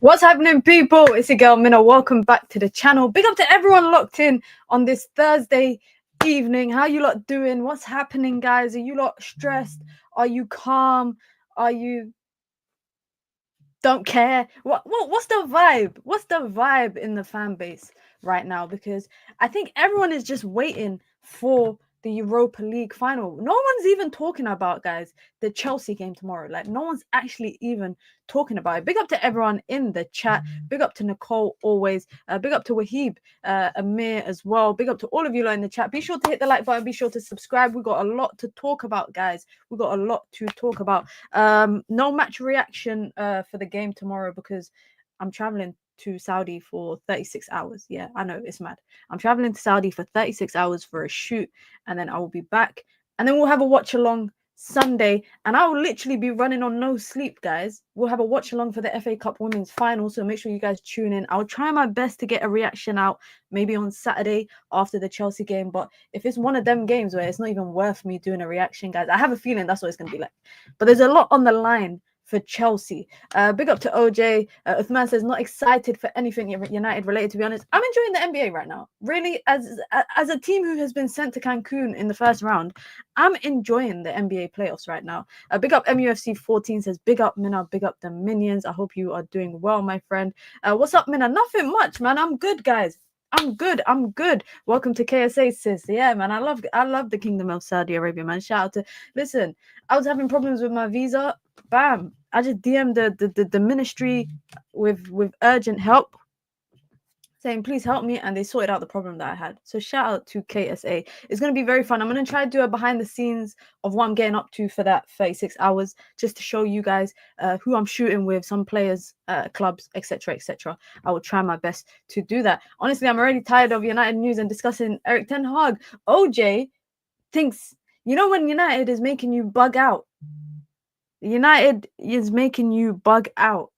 What's happening, people? It's your girl Minna. Welcome back to the channel. Big up to everyone locked in on this Thursday evening. How you lot doing? What's happening, guys? Are you lot stressed? Are you calm? Are you don't care? What's the vibe? What's the vibe in the fan base right now? Because I think everyone is just waiting for the Europa League final. No one's even talking about, guys, the Chelsea game tomorrow. Like, no one's actually even talking about it. Big up to everyone in the chat. Big up to Nicole always. Big up to Wahib, Amir as well. Big up to all of you lot in the chat. Be sure to hit the like button. Be sure to subscribe. We got a lot to talk about, guys. We got a lot to talk about. No match reaction for the game tomorrow because I'm traveling to Saudi for 36 hours. Yeah, I know, it's mad. I'm traveling to Saudi for 36 hours for a shoot, and then I will be back, and then we'll have a watch along Sunday, and I will literally be running on no sleep, guys. We'll have a watch along for the FA Cup Women's Final, so make sure you guys tune in. I'll try my best to get a reaction out maybe on Saturday after the Chelsea game, but if it's one of them games where it's not even worth me doing a reaction, guys, I have a feeling that's what it's going to be like. But there's a lot on the line for Chelsea. Big up to OJ. Uthman says, not excited for anything United related, to be honest. I'm enjoying the NBA right now. Really, as a team who has been sent to Cancun in the first round, I'm enjoying the NBA playoffs right now. Big up MUFC 14 says, big up Minna, big up the minions. I hope you are doing well, my friend. What's up, Minna? Nothing much, man. I'm good, guys. I'm good. Welcome to KSA, sis. Yeah, man. I love the Kingdom of Saudi Arabia, man. Shout out to, listen, I was having problems with my visa. Bam. I just DM'd the ministry with urgent help, saying, please help me, and they sorted out the problem that I had. So shout out to KSA. It's going to be very fun. I'm going to try to do a behind the scenes of what I'm getting up to for that 36 hours, just to show you guys who I'm shooting with, some players, clubs, etc. I will try my best to do that. Honestly, I'm already tired of United news and discussing Erik ten Hag. OJ thinks, you know, when United is making you bug out, United is making you bug out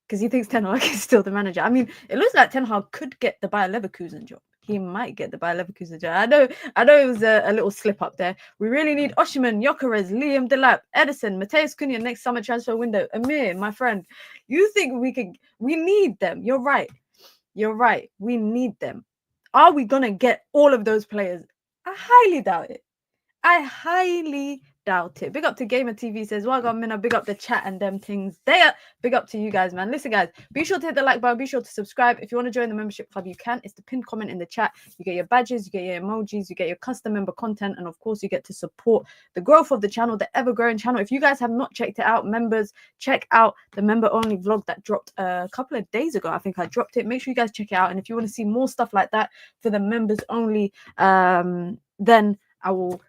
because he thinks Ten Hag is still the manager. I mean, it looks like Ten Hag could get the Bayer Leverkusen job. He might get the Bayer Leverkusen job. I know it was a little slip up there. We really need Osimhen, Gyökeres, Liam Delap, Edison, Matheus Cunha next summer transfer window. Amir, my friend, you think we need them? You're right. We need them. Are we gonna get all of those players? I highly doubt it. Big up to Gamer TV says, well done, Minna. Big up the chat and them things there. Big up to you guys, man. Listen, guys, be sure to hit the like button. Be sure to subscribe. If you want to join the membership club, you can. It's the pinned comment in the chat. You get your badges, you get your emojis, you get your custom member content, and of course, you get to support the growth of the channel, the ever-growing channel. If you guys have not checked it out, members, check out the member-only vlog that dropped a couple of days ago. I think I dropped it. Make sure you guys check it out. And if you want to see more stuff like that for the members only, then I will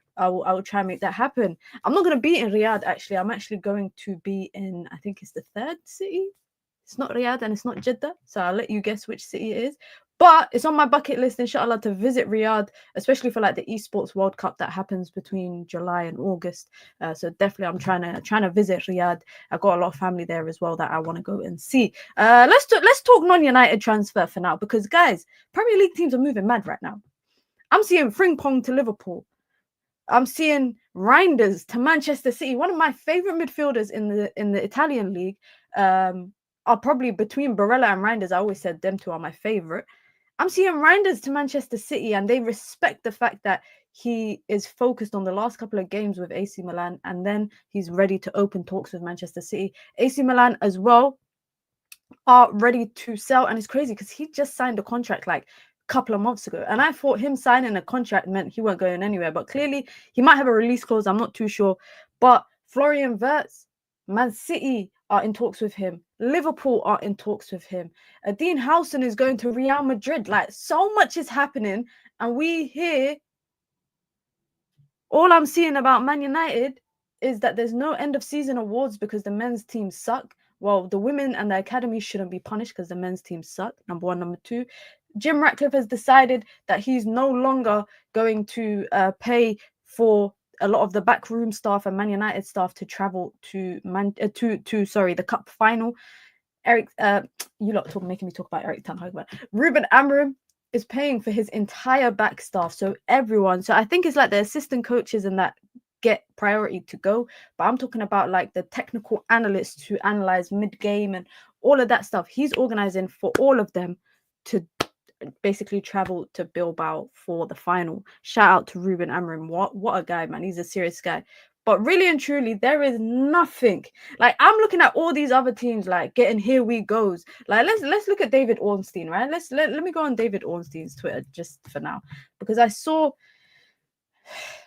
try and make that happen. I'm not going to be in Riyadh, actually. I'm actually going to be in, I think it's the third city. It's not Riyadh and it's not Jeddah. So I'll let you guess which city it is. But it's on my bucket list, inshallah, to visit Riyadh, especially for like the Esports World Cup that happens between July and August. So definitely I'm trying to visit Riyadh. I've got a lot of family there as well that I want to go and see. Let's talk non-United transfer for now, because guys, Premier League teams are moving mad right now. I'm seeing Frimpong to Liverpool. I'm seeing Reinders to Manchester City. One of my favorite midfielders in the Italian league are probably between Barella and Reinders. I always said them two are my favorite. I'm seeing Reinders to Manchester City, and they respect the fact that he is focused on the last couple of games with AC Milan, and then he's ready to open talks with Manchester City. AC Milan as well are ready to sell, and it's crazy because he just signed a contract like couple of months ago, and I thought him signing a contract meant he weren't going anywhere, but clearly he might have a release clause. I'm not too sure. But Florian Wirtz, Man City are in talks with him. Liverpool are in talks with him. Dean Howson is going to Real Madrid. Like, so much is happening, and we hear, all I'm seeing about Man United is that there's no end of season awards because the men's team suck. Well, the women and the academy shouldn't be punished because the men's team suck. Number one. Number two, Jim Ratcliffe has decided that he's no longer going to pay for a lot of the backroom staff and Man United staff to travel to the cup final. Eric, you lot making me talk about Erik ten Hag. Ruben Amorim is paying for his entire back staff, so everyone. So I think it's like the assistant coaches and that get priority to go, but I'm talking about like the technical analysts who analyze mid-game and all of that stuff. He's organizing for all of them to basically travel to Bilbao for the final. Shout out to Ruben Amorim. What a guy, man. He's a serious guy. But really and truly, there is nothing. Like, I'm looking at all these other teams, like getting here we goes. Like, let's look at David Ornstein, right? Let me go on David Ornstein's Twitter just for now, because I saw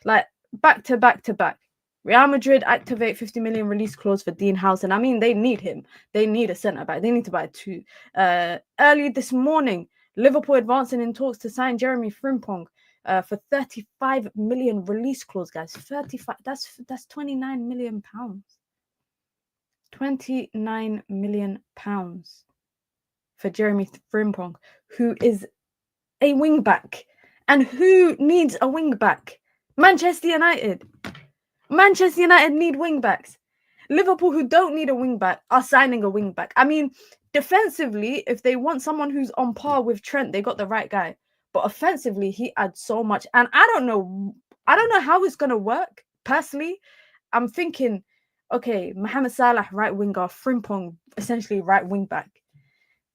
like back to back. Real Madrid activate 50 million release clause for Dean Howson. I mean, they need him. They need a centre back. They need to buy two. Early this morning, Liverpool advancing in talks to sign Jeremy Frimpong for 35 million release clause, guys. 35. That's 29 million pounds. 29 million pounds for Jeremy Frimpong, who is a wing back. And who needs a wing back? Manchester United. Manchester United need wing backs. Liverpool, who don't need a wing back, are signing a wing back. I mean, defensively, if they want someone who's on par with Trent, they got the right guy. But offensively, he adds so much. And I don't know how it's going to work. Personally, I'm thinking, okay, Mohamed Salah, right winger, Frimpong, essentially right wing back.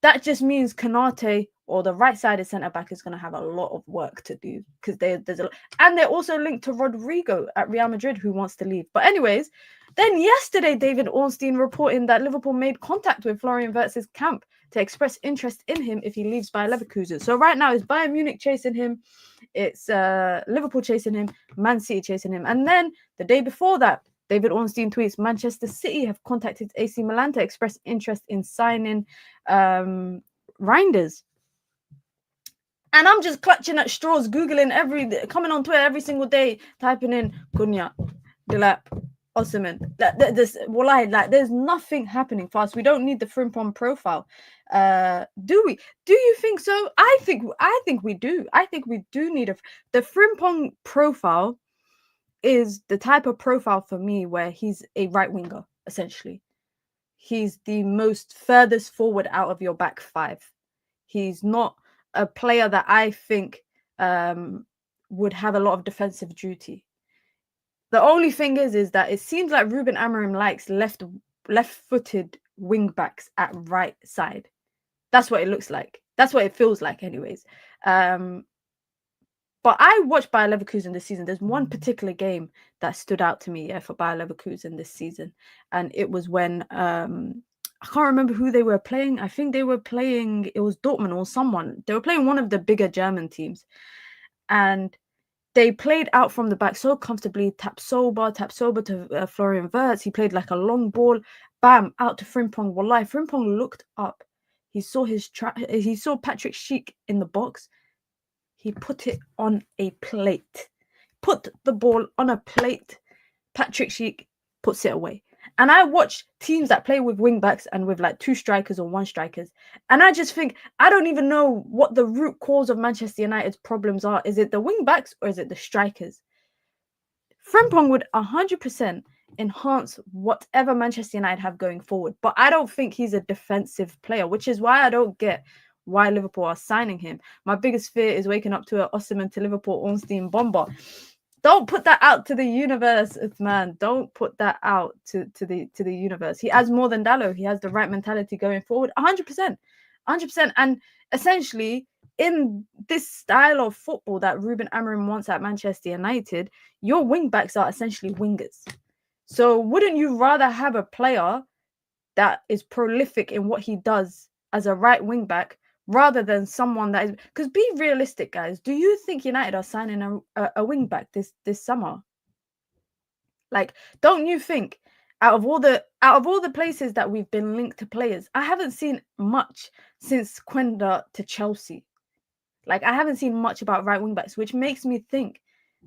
That just means Konate or the right-sided centre-back is going to have a lot of work to do, because there's a lot. And they're also linked to Rodrigo at Real Madrid, who wants to leave. But anyways, then yesterday, David Ornstein reporting that Liverpool made contact with Florian Wirtz's camp to express interest in him if he leaves Bayer Leverkusen. So right now, it's Bayern Munich chasing him. It's Liverpool chasing him, Man City chasing him. And then the day before that, David Ornstein tweets, Manchester City have contacted AC Milan to express interest in signing Reinders. And I'm just clutching at straws, Googling coming on Twitter every single day, typing in Cunha, Delap, Osimhen. There's nothing happening fast. We don't need the Frimpong profile. Do we? Do you think so? I think we do. I think we do need the Frimpong profile is the type of profile for me where he's a right winger, essentially. He's the most furthest forward out of your back five. He's not a player that I think would have a lot of defensive duty. The only thing is that it seems like Ruben Amorim likes left-footed wing backs at right side. That's what it looks like. That's what it feels like, anyways. But I watched Bayer Leverkusen this season. There's one particular game that stood out to me for Bayer Leverkusen this season. And it was when, I can't remember who they were playing. I think they were playing, it was Dortmund or someone. They were playing one of the bigger German teams. And they played out from the back so comfortably. Tapsoba to Florian Wirtz. He played like a long ball. Bam, out to Frimpong. Wallahi, Frimpong looked up. He saw he saw Patrick Schick in the box. He put it on a plate. Put the ball on a plate. Patrick Schick puts it away. And I watch teams that play with wing backs and with like two strikers or one strikers. And I just think, I don't even know what the root cause of Manchester United's problems are. Is it the wing backs or is it the strikers? Frimpong would 100% enhance whatever Manchester United have going forward. But I don't think he's a defensive player, which is why I don't get why Liverpool are signing him. My biggest fear is waking up to an Osimhen to Liverpool Ornstein bomber. Don't put that out to the universe, man. Don't put that out to the universe. He adds more than Dalot. He has the right mentality going forward. 100%. And essentially, in this style of football that Ruben Amorim wants at Manchester United, your wing backs are essentially wingers. So wouldn't you rather have a player that is prolific in what he does as a right wing back rather than someone that is, because be realistic, guys. Do you think United are signing a wing back this summer? Like, don't you think out of all the places that we've been linked to players, I haven't seen much since Quenda to Chelsea. Like, I haven't seen much about right wing backs, which makes me think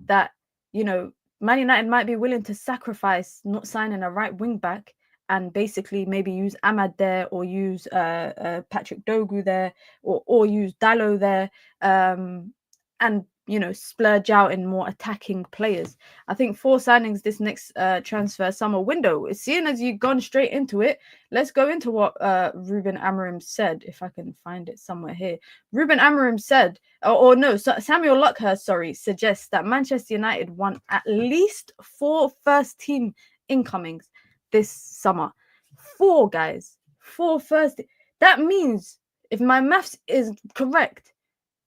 that, you know, Man United might be willing to sacrifice not signing a right wing back and basically maybe use Ahmad there or use Patrick Dogu there or use Dalot there and, you know, splurge out in more attacking players. I think 4 signings this next transfer summer window. Seeing as you've gone straight into it, let's go into what Ruben Amorim said, if I can find it somewhere here. Ruben Amorim said, Samuel Luckhurst, suggests that Manchester United want at least 4 first-team incomings this summer. 4, guys. 4 first. That means, if my maths is correct,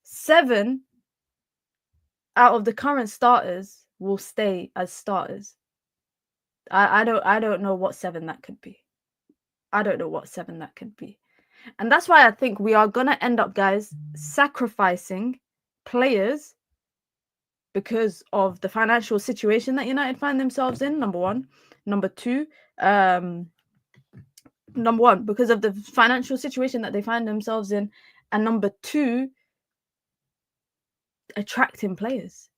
7 out of the current starters will stay as starters. I don't know what 7 that could be. I don't know what 7 that could be. And that's why I think we are going to end up, guys, sacrificing players because of the financial situation that United find themselves in, number one. Number two, number one, because of the financial situation that they find themselves in. And number two, attracting players.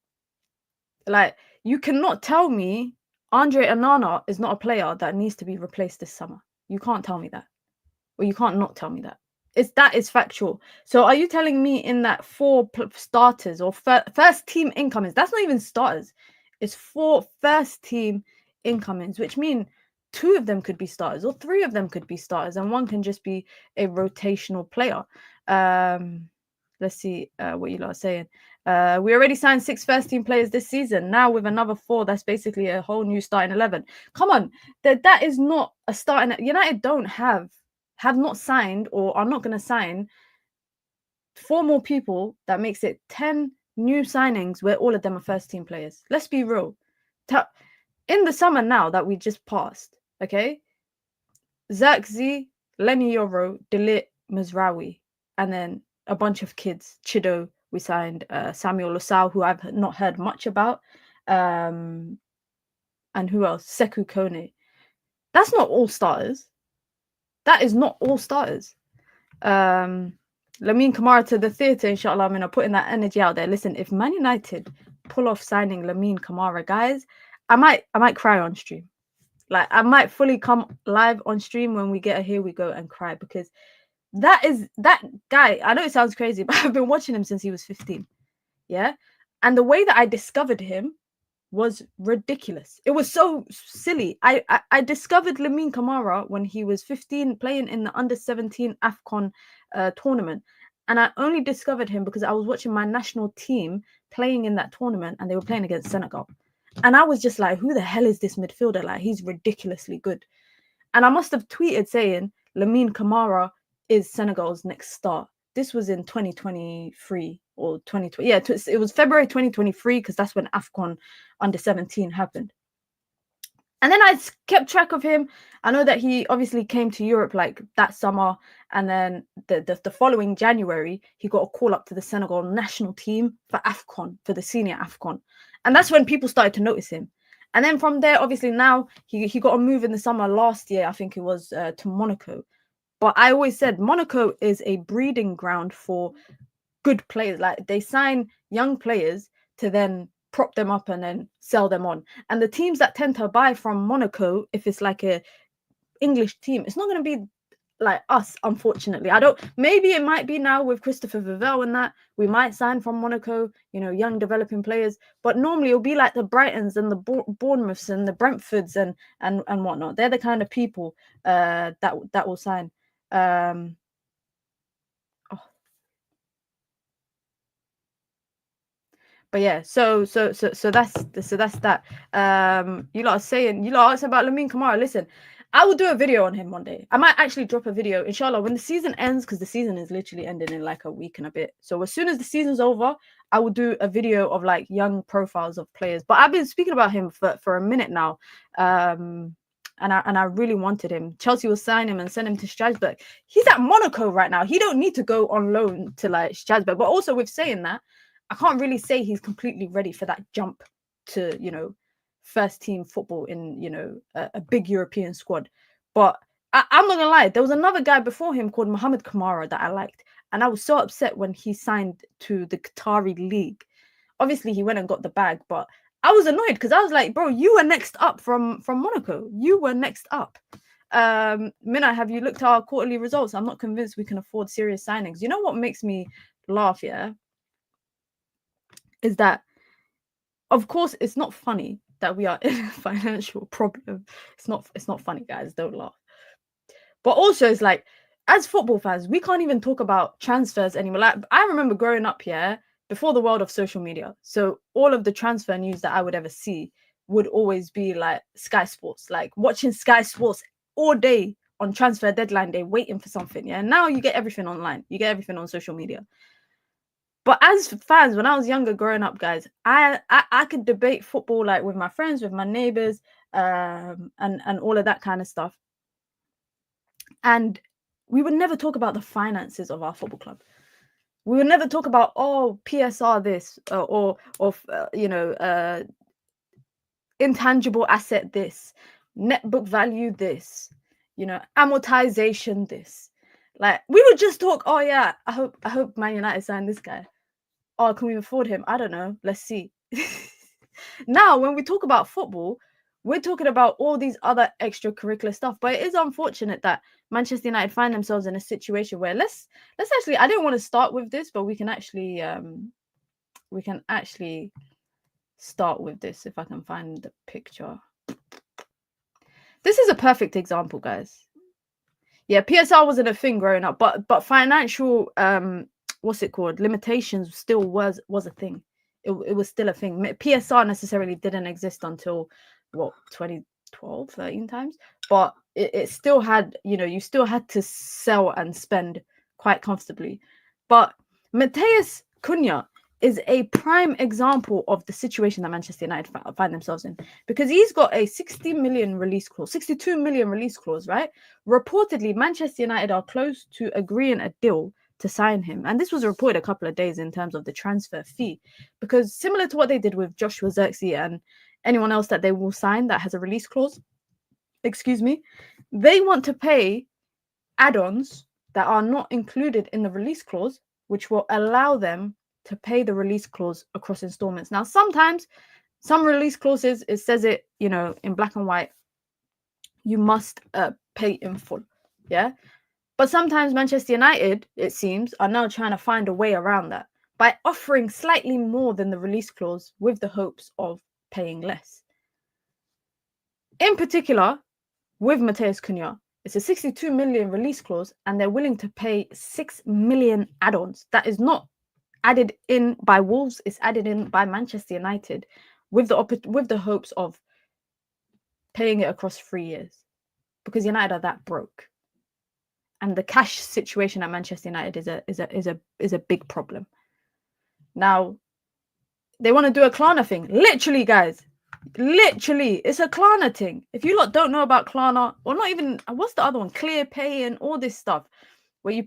Like, you cannot tell me Andre Onana is not a player that needs to be replaced this summer. You can't tell me that. Or you can't not tell me that. That is factual. So are you telling me in that 4 starters or first team incomings, that's not even starters, it's 4 first team incomings, which mean 2 of them could be starters or 3 of them could be starters and 1 can just be a rotational player. Let's see what you lot are saying. We already signed 6 first team players this season. Now with another 4, that's basically a whole new starting 11. Come on, that is not a starting. United don't have not signed or are not going to sign 4 more people. That makes it 10 new signings where all of them are first team players. Let's be real. In the summer now that we just passed, okay, Zirkzee, Lenny Yoro, Delap, Mazraoui, and then a bunch of kids. Chido, we signed Samuel Lasau, who I've not heard much about, and who else? Sekou Kone. That's not all starters. That is not all starters. Lamine Kamara to the theatre, inshallah. I'm going to put in that energy out there. Listen, if Man United pull off signing Lamine Kamara, guys, I might cry on stream. Like, I might fully come live on stream when we get a Here We Go and cry, because that guy, I know it sounds crazy, but I've been watching him since he was 15. Yeah. And the way that I discovered him was ridiculous. It was so silly. I discovered Lamine Kamara when he was 15, playing in the under-17 AFCON tournament. And I only discovered him because I was watching my national team playing in that tournament, and they were playing against Senegal. And I was just like, who the hell is this midfielder? Like, he's ridiculously good. And I must have tweeted saying, Lamine Kamara is Senegal's next star. This was in 2023 or 2020. Yeah, it was February 2023, because that's when AFCON under-17 happened. And then I kept track of him. I know that he obviously came to Europe like that summer. And then the following January, he got a call up to the Senegal national team for AFCON, for the senior AFCON. And that's when people started to notice him. And then from there, obviously now he got a move in the summer last year. I think it was to Monaco. But I always said Monaco is a breeding ground for good players. Like, they sign young players to then prop them up and then sell them on. And the teams that tend to buy from Monaco, if it's like a English team, it's not going to be like us, unfortunately. Maybe it might be now with Christopher Vivell and that we might sign from Monaco, young developing players, but normally it'll be like the Brightons and the Bournemouths and the Brentfords and whatnot. They're the kind of people that will sign. But yeah, so that's that. You lot are saying, you lot asked about Lamine Kamara. Listen, I will do a video on him one day. I might actually drop a video, inshallah, when the season ends, because the season is literally ending in like a week and a bit. So as soon as the season's over, I will do a video of like young profiles of players. But I've been speaking about him for a minute now. And I really wanted him. Chelsea will sign him and send him to Strasbourg. He's at Monaco right now. He don't need to go on loan to like Strasbourg. But also, with saying that, I can't really say he's completely ready for that jump to, first team football in, a big European squad. But I'm not gonna lie, there was another guy before him called Mohamed Kamara that I liked. And I was so upset when he signed to the Qatari league. Obviously, he went and got the bag, but I was annoyed because I was like, bro, you were next up from Monaco. You were next up. Mina, have you looked at our quarterly results? I'm not convinced we can afford serious signings. You know what makes me laugh, yeah? Is that, of course, it's not funny that we are in a financial problem. It's not funny, guys. Don't laugh. But also, it's like, as football fans, we can't even talk about transfers anymore. Like, I remember growing up here before the world of social media. So all of the transfer news that I would ever see would always be like Sky Sports, like watching Sky Sports all day on transfer deadline day waiting for something. Yeah, now you get everything online. You get everything on social media. But as fans, when I was younger, growing up, guys, I could debate football like with my friends, with my neighbors, and all of that kind of stuff. And we would never talk about the finances of our football club. We would never talk about, oh, PSR this or intangible asset this, net book value this, amortization this. Like, we would just talk, oh yeah, I hope Man United sign this guy. Oh, can we afford him? I don't know. Let's see. Now, when we talk about football, we're talking about all these other extracurricular stuff. But it is unfortunate that Manchester United find themselves in a situation where let's actually, I didn't want to start with this, but we can actually start with this if I can find the picture. This is a perfect example, guys. Yeah, PSR wasn't a thing growing up, but financial what's it called? Limitations still was a thing. It was still a thing. PSR necessarily didn't exist until 2012, 13 times, but it still had, you still had to sell and spend quite comfortably. But Matheus Cunha is a prime example of the situation that Manchester United find themselves in, because he's got a 60 million release clause, 62 million release clause, right? Reportedly, Manchester United are close to agreeing a deal to sign him. And this was reported a couple of days in terms of the transfer fee, because similar to what they did with Joshua Zirkzee and anyone else that they will sign that has a release clause, they want to pay add-ons that are not included in the release clause, which will allow them to pay the release clause across installments. Now, sometimes some release clauses, it says it, in black and white, you must pay in full. Yeah. But sometimes Manchester United, it seems, are now trying to find a way around that by offering slightly more than the release clause with the hopes of paying less. In particular, with Matheus Cunha, it's a 62 million release clause and they're willing to pay 6 million add-ons. That is not added in by Wolves, it's added in by Manchester United with the hopes of paying it across 3 years, because United are that broke. And the cash situation at Manchester United is a big problem. Now, they want to do a Klarna thing. Literally, guys. Literally, it's a Klarna thing. If you lot don't know about Klarna, or not even, what's the other one? Clear Pay and all this stuff, where you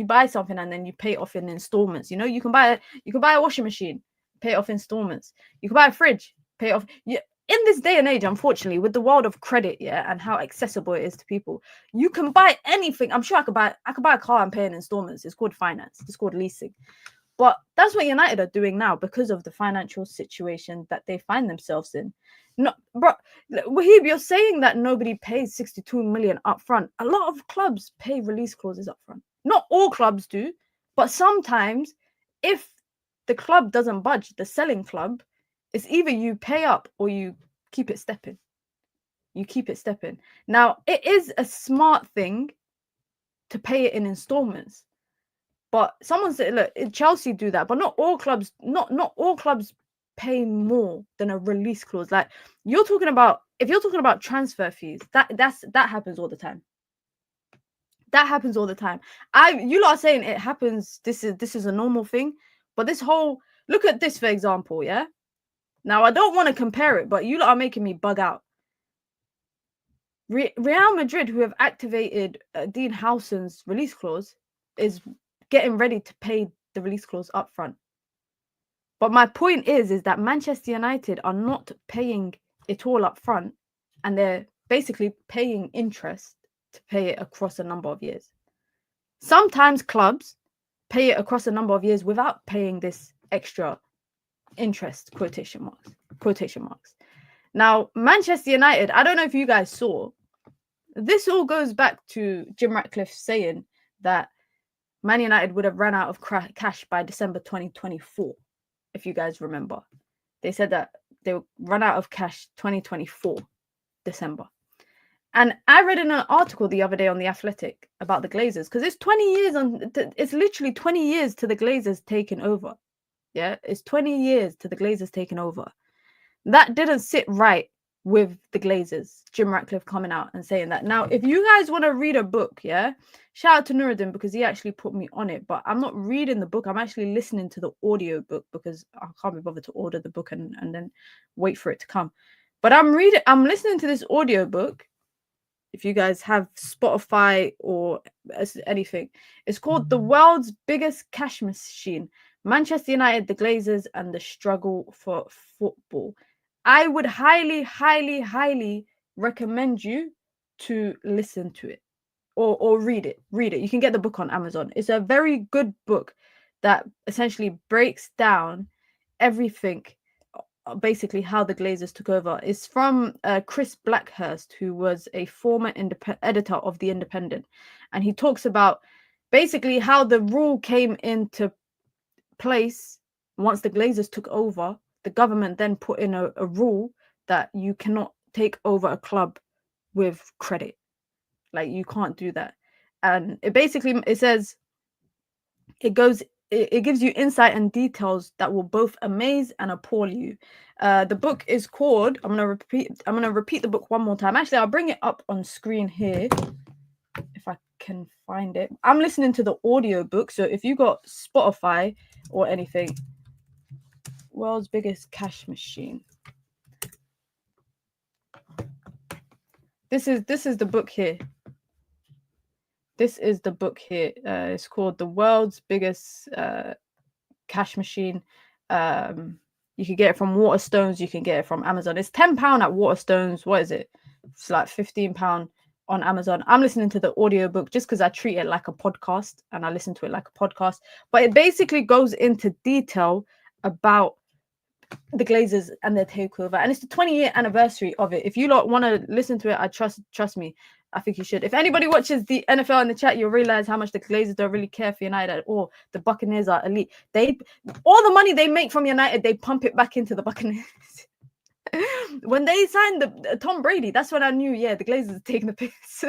buy something and then you pay it off in installments. You can buy a washing machine, pay it off installments. You can buy a fridge, pay it off. In this day and age, unfortunately, with the world of credit, and how accessible it is to people, you can buy anything. I'm sure I could buy a car and pay in installments. It's called finance. It's called leasing. But that's what United are doing now because of the financial situation that they find themselves in. No, bro, Wahib, you're saying that nobody pays 62 million up front. A lot of clubs pay release clauses up front. Not all clubs do, but sometimes if the club doesn't budge, the selling club, it's either you pay up or you keep it stepping. Now, it is a smart thing to pay it in installments. But someone said, look, Chelsea do that, but not all clubs, not all clubs pay more than a release clause. Like, if you're talking about transfer fees, that happens all the time. That happens all the time. You lot are saying it happens, this is a normal thing, but look at this, for example, yeah? Now, I don't want to compare it, but you lot are making me bug out. Real Madrid, who have activated Dean Howson's release clause, is getting ready to pay the release clause up front. But my point is that Manchester United are not paying it all up front, and they're basically paying interest to pay it across a number of years. Sometimes clubs pay it across a number of years without paying this extra interest, quotation marks. Now, Manchester United, I don't know if you guys saw, this all goes back to Jim Ratcliffe saying that Man United would have run out of cash by December 2024, if you guys remember. They said that they would run out of cash 2024, December. And I read in an article the other day on The Athletic about the Glazers, because it's literally 20 years to the Glazers taking over. Yeah, it's 20 years to the Glazers taking over. That didn't sit right with the Glazers. Jim Ratcliffe coming out and saying that. Now, if you guys want to read a book, yeah, shout out to Nuruddin because he actually put me on it. But I'm not reading the book. I'm actually listening to the audio book because I can't be bothered to order the book and then wait for it to come. But I'm listening to this audio book. If you guys have Spotify or anything, it's called The World's Biggest Cash Machine: Manchester United, the Glazers, and the Struggle for Football. I would highly, highly, highly recommend you to listen to it or read it. Read it. You can get the book on Amazon. It's a very good book that essentially breaks down everything, basically how the Glazers took over. It's from Chris Blackhurst, who was a former editor of The Independent. And he talks about basically how the rule came into place once the Glazers took over. The government then put in a rule that you cannot take over a club with credit. Like, you can't do that. And it says, it gives you insight and details that will both amaze and appall you. The book is called, I'm gonna repeat the book one more time. Actually, I'll bring it up on screen here if I can find it. I'm listening to the audio book, so if you got Spotify or anything, World's Biggest Cash Machine. This is the book here. This is the book here. It's called The World's Biggest Cash Machine. You can get it from Waterstones. You can get it from Amazon. It's £10 at Waterstones. What is it? It's like £15 on Amazon. I'm listening to the audiobook just because I treat it like a podcast and I listen to it like a podcast. But it basically goes into detail about the Glazers and their takeover, and it's the 20-year anniversary of it. If you lot want to listen to it, I trust me, I think you should. If anybody watches the NFL in the chat, you'll realize how much the Glazers don't really care for United at all. The Buccaneers are elite. All the money they make from United, they pump it back into the Buccaneers. When they signed the Tom Brady, that's when I knew, yeah, the Glazers are taking the piss.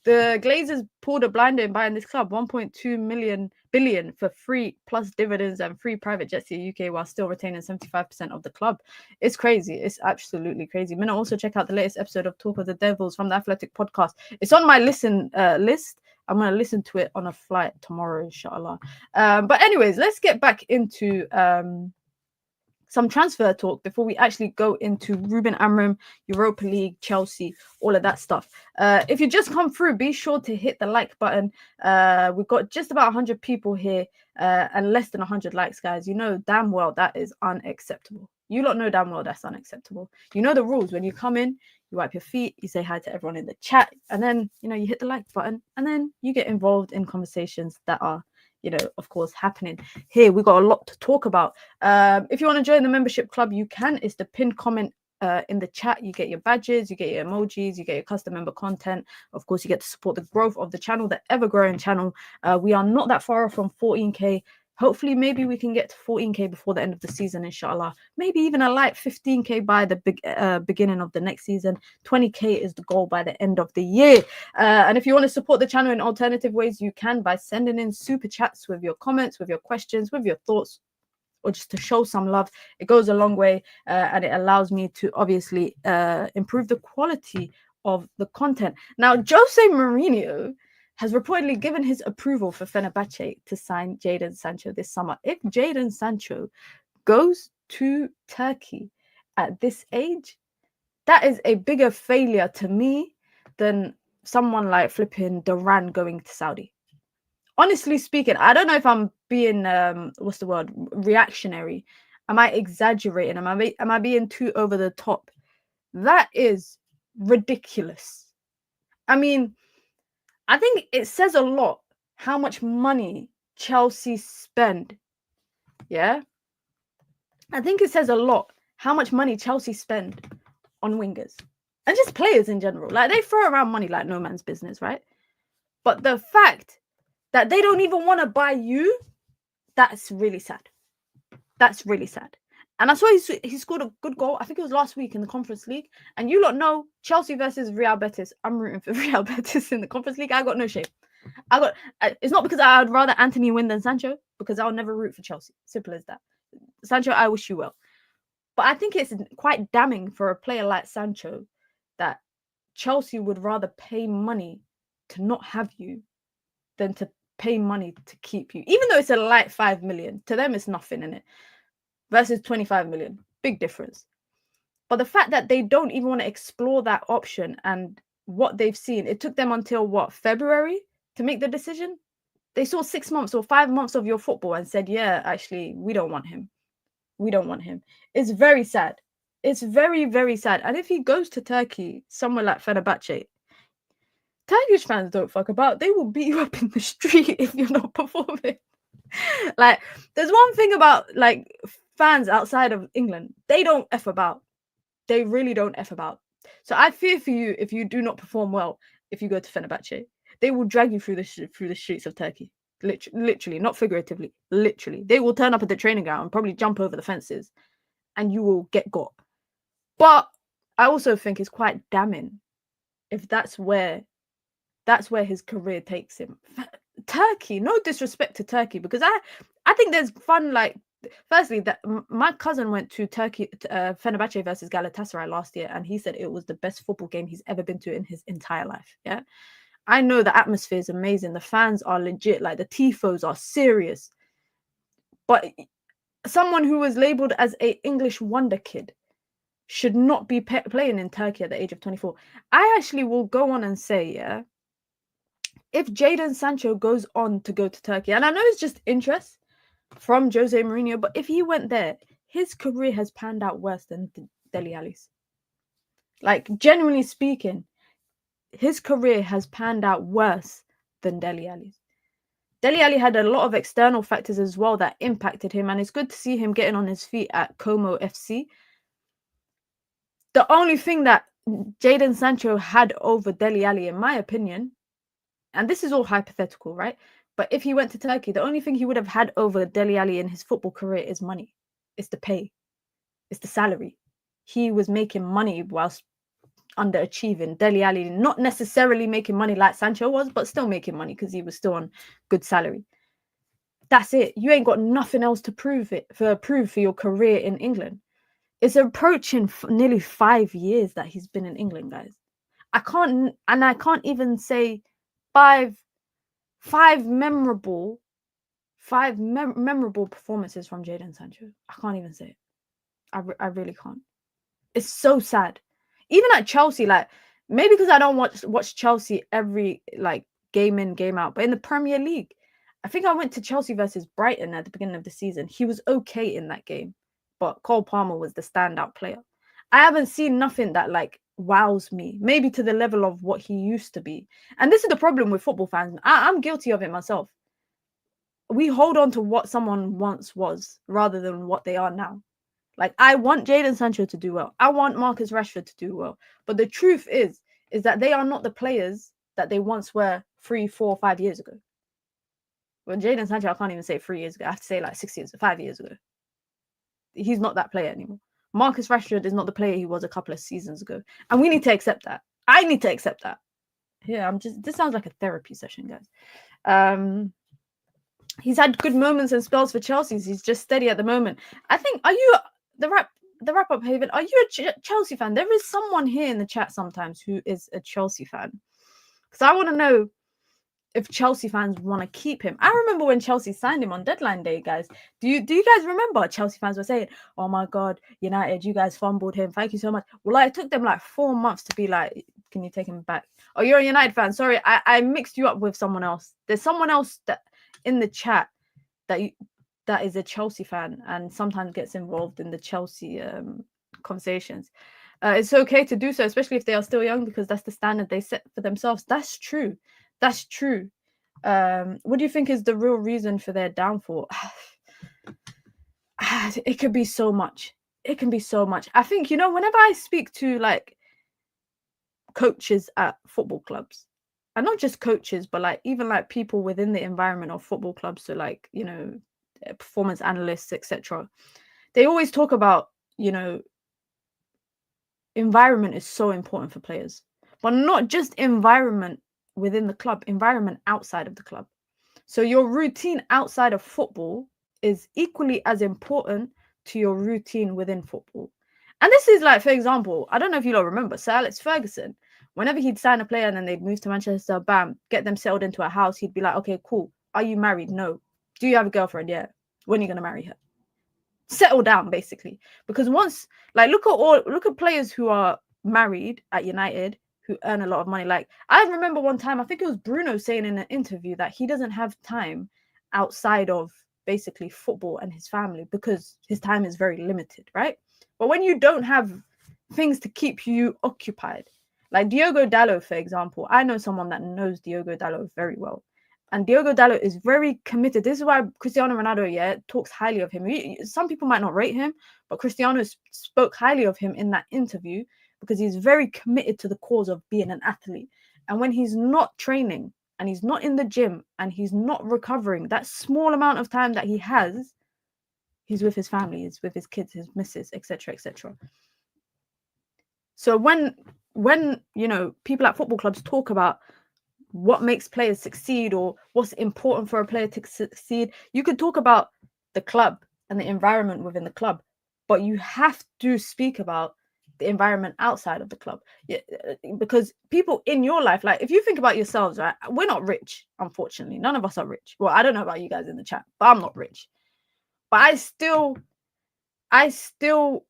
The Glazers pulled a blinder in buying this club, 1.2 billion for free plus dividends and free private jets to the UK while still retaining 75% of the club. It's crazy. It's absolutely crazy. I'm going to also check out the latest episode of Talk of the Devils from the Athletic podcast. It's on my listen list. I'm going to listen to it on a flight tomorrow, inshallah. But anyways, let's get back into some transfer talk before we actually go into Ruben Amorim, Europa League, Chelsea, all of that stuff. If you just come through, be sure to hit the like button. We've got just about 100 people here and less than 100 likes, guys. You know damn well that is unacceptable. You lot know damn well that's unacceptable. You know the rules. When you come in, you wipe your feet, you say hi to everyone in the chat, and then, you know, you hit the like button, and then you get involved in conversations that are, you know, of course, happening here. We got a lot to talk about. If you want to join the membership club, you can. It's the pinned comment in the chat. You get your badges, you get your emojis, you get your custom member content. Of course, you get to support the growth of the channel, the ever-growing channel. We are not that far off from 14K. Hopefully, maybe we can get to 14K before the end of the season, inshallah. Maybe even a light 15K by the beginning of the next season. 20K is the goal by the end of the year. And if you want to support the channel in alternative ways, you can by sending in super chats with your comments, with your questions, with your thoughts, or just to show some love. It goes a long way, and it allows me to obviously improve the quality of the content. Now, Jose Mourinho has reportedly given his approval for Fenerbahce to sign Jadon Sancho this summer. If Jadon Sancho goes to Turkey at this age, that is a bigger failure to me than someone like flipping Duran going to Saudi. Honestly speaking, I don't know if I'm being, what's the word, reactionary. Am I exaggerating? Am I being too over the top? That is ridiculous. I mean, I think it says a lot how much money Chelsea spend. Yeah? I think it says a lot how much money Chelsea spend on wingers and just players in general. Like, they throw around money like no man's business, right? But the fact that they don't even want to buy you, that's really sad. That's really sad. And I saw he scored a good goal. I think it was last week in the Conference League. And you lot know Chelsea versus Real Betis. I'm rooting for Real Betis in the Conference League. I got no shame. It's not because I'd rather Anthony win than Sancho, because I'll never root for Chelsea. Simple as that. Sancho, I wish you well. But I think it's quite damning for a player like Sancho that Chelsea would rather pay money to not have you than to pay money to keep you. Even though it's a light 5 million, to them it's nothing in it. Versus 25 million. Big difference. But the fact that they don't even want to explore that option and what they've seen, it took them until what, February to make the decision? They saw 6 months or 5 months of your football and said, yeah, actually, we don't want him. We don't want him. It's very sad. It's very, very sad. And if he goes to Turkey, somewhere like Fenerbahce, Turkish fans don't fuck about. They will beat you up in the street if you're not performing. Like, there's one thing about, like, fans outside of England. They don't F about. They really don't F about. So I fear for you if you do not perform well if you go to Fenerbahce. They will drag you through the streets of Turkey. Literally, not figuratively. Literally. They will turn up at the training ground and probably jump over the fences and you will get got. But I also think it's quite damning if that's where his career takes him. Turkey, no disrespect to Turkey, because I think there's fun, like, firstly, that my cousin went to Turkey, Fenerbahce versus Galatasaray last year, and he said it was the best football game he's ever been to in his entire life. Yeah, I know the atmosphere is amazing. The fans are legit. Like, the tifos are serious. But someone who was labeled as a English wonder kid should not be playing in Turkey at the age of 24. I actually will go on and say, yeah, if Jadon Sancho goes on to go to Turkey, and I know it's just interest from Jose Mourinho, but if he went there, his career has panned out worse than Dele Alli's. Like, genuinely speaking, his career has panned out worse than Dele Alli's. Dele Alli had a lot of external factors as well that impacted him, and it's good to see him getting on his feet at Como FC. The only thing that Jadon Sancho had over Dele Alli, in my opinion, and this is all hypothetical, right? But if he went to Turkey, the only thing he would have had over Dele Alli in his football career is money. It's the pay. It's the salary. He was making money whilst underachieving. Dele Alli not necessarily making money like Sancho was, but still making money because he was still on good salary. That's it. You ain't got nothing else to prove for your career in England. It's approaching nearly 5 years that he's been in England, guys. I can't even say five memorable performances from Jadon Sancho. I can't even say it. I really can't. It's so sad. Even at Chelsea, like, maybe because I don't watch Chelsea every, like, game in, game out, but in the Premier League, I think I went to Chelsea versus Brighton at the beginning of the season. He was okay in that game, but Cole Palmer was the standout player. I haven't seen nothing that, like, wows me, maybe to the level of what he used to be. And this is the problem with football fans. I'm guilty of it myself. We hold on to what someone once was rather than what they are now. Like, I want Jadon Sancho to do well. I want Marcus Rashford to do well. But the truth is that they are not the players that they once were 3, 4, 5 years ago. Well, Jadon Sancho, I can't even say 3 years ago. I have to say like 5 years ago. He's not that player anymore. Marcus Rashford is not the player he was a couple of seasons ago. And we need to accept that. I need to accept that. Yeah, this sounds like a therapy session, guys. He's had good moments and spells for Chelsea. He's just steady at the moment. I think, are you the wrap up, Haven? Are you a Chelsea fan? There is someone here in the chat sometimes who is a Chelsea fan, because I want to know if Chelsea fans want to keep him. I remember when Chelsea signed him on deadline day, guys. Do you guys remember Chelsea fans were saying, "Oh my God, United, you guys fumbled him. Thank you so much." Well, like, it took them like 4 months to be like, "Can you take him back?" Oh, you're a United fan. Sorry, I mixed you up with someone else. There's someone else that in the chat that is a Chelsea fan and sometimes gets involved in the Chelsea conversations. It's okay to do so, especially if they are still young, because that's the standard they set for themselves. That's true. That's true. What do you think is the real reason for their downfall? It could be so much. It can be so much. I think, whenever I speak to, like, coaches at football clubs, and not just coaches, but, like, even, like, people within the environment of football clubs, so, like, performance analysts, etc., they always talk about, environment is so important for players, but not just environment within the club, environment outside of the club. So your routine outside of football is equally as important to your routine within football. And this is like, for example, I don't know if you all remember, Sir Alex Ferguson, whenever he'd sign a player and then they'd move to Manchester, bam, get them settled into a house, he'd be like, okay, cool. Are you married? No. Do you have a girlfriend? Yeah. When are you going to marry her? Settle down, basically. Because once, like, look at players who are married at United who earn a lot of money. Like, I remember one time, I think it was Bruno saying in an interview that he doesn't have time outside of basically football and his family because his time is very limited, right? But when you don't have things to keep you occupied, like Diogo Dalot, for example, I know someone that knows Diogo Dalot very well. And Diogo Dalot is very committed. This is why Cristiano Ronaldo, talks highly of him. Some people might not rate him, but Cristiano spoke highly of him in that interview because he's very committed to the cause of being an athlete. And when he's not training and he's not in the gym and he's not recovering, that small amount of time that he has, he's with his family, he's with his kids, his missus, etc., etc. So when people at football clubs talk about what makes players succeed or what's important for a player to succeed, you could talk about the club and the environment within the club, but you have to speak about the environment outside of the club. Because people in your life, like if you think about yourselves, right, we're not rich, unfortunately. None of us are rich. Well, I don't know about you guys in the chat, but I'm not rich. But I still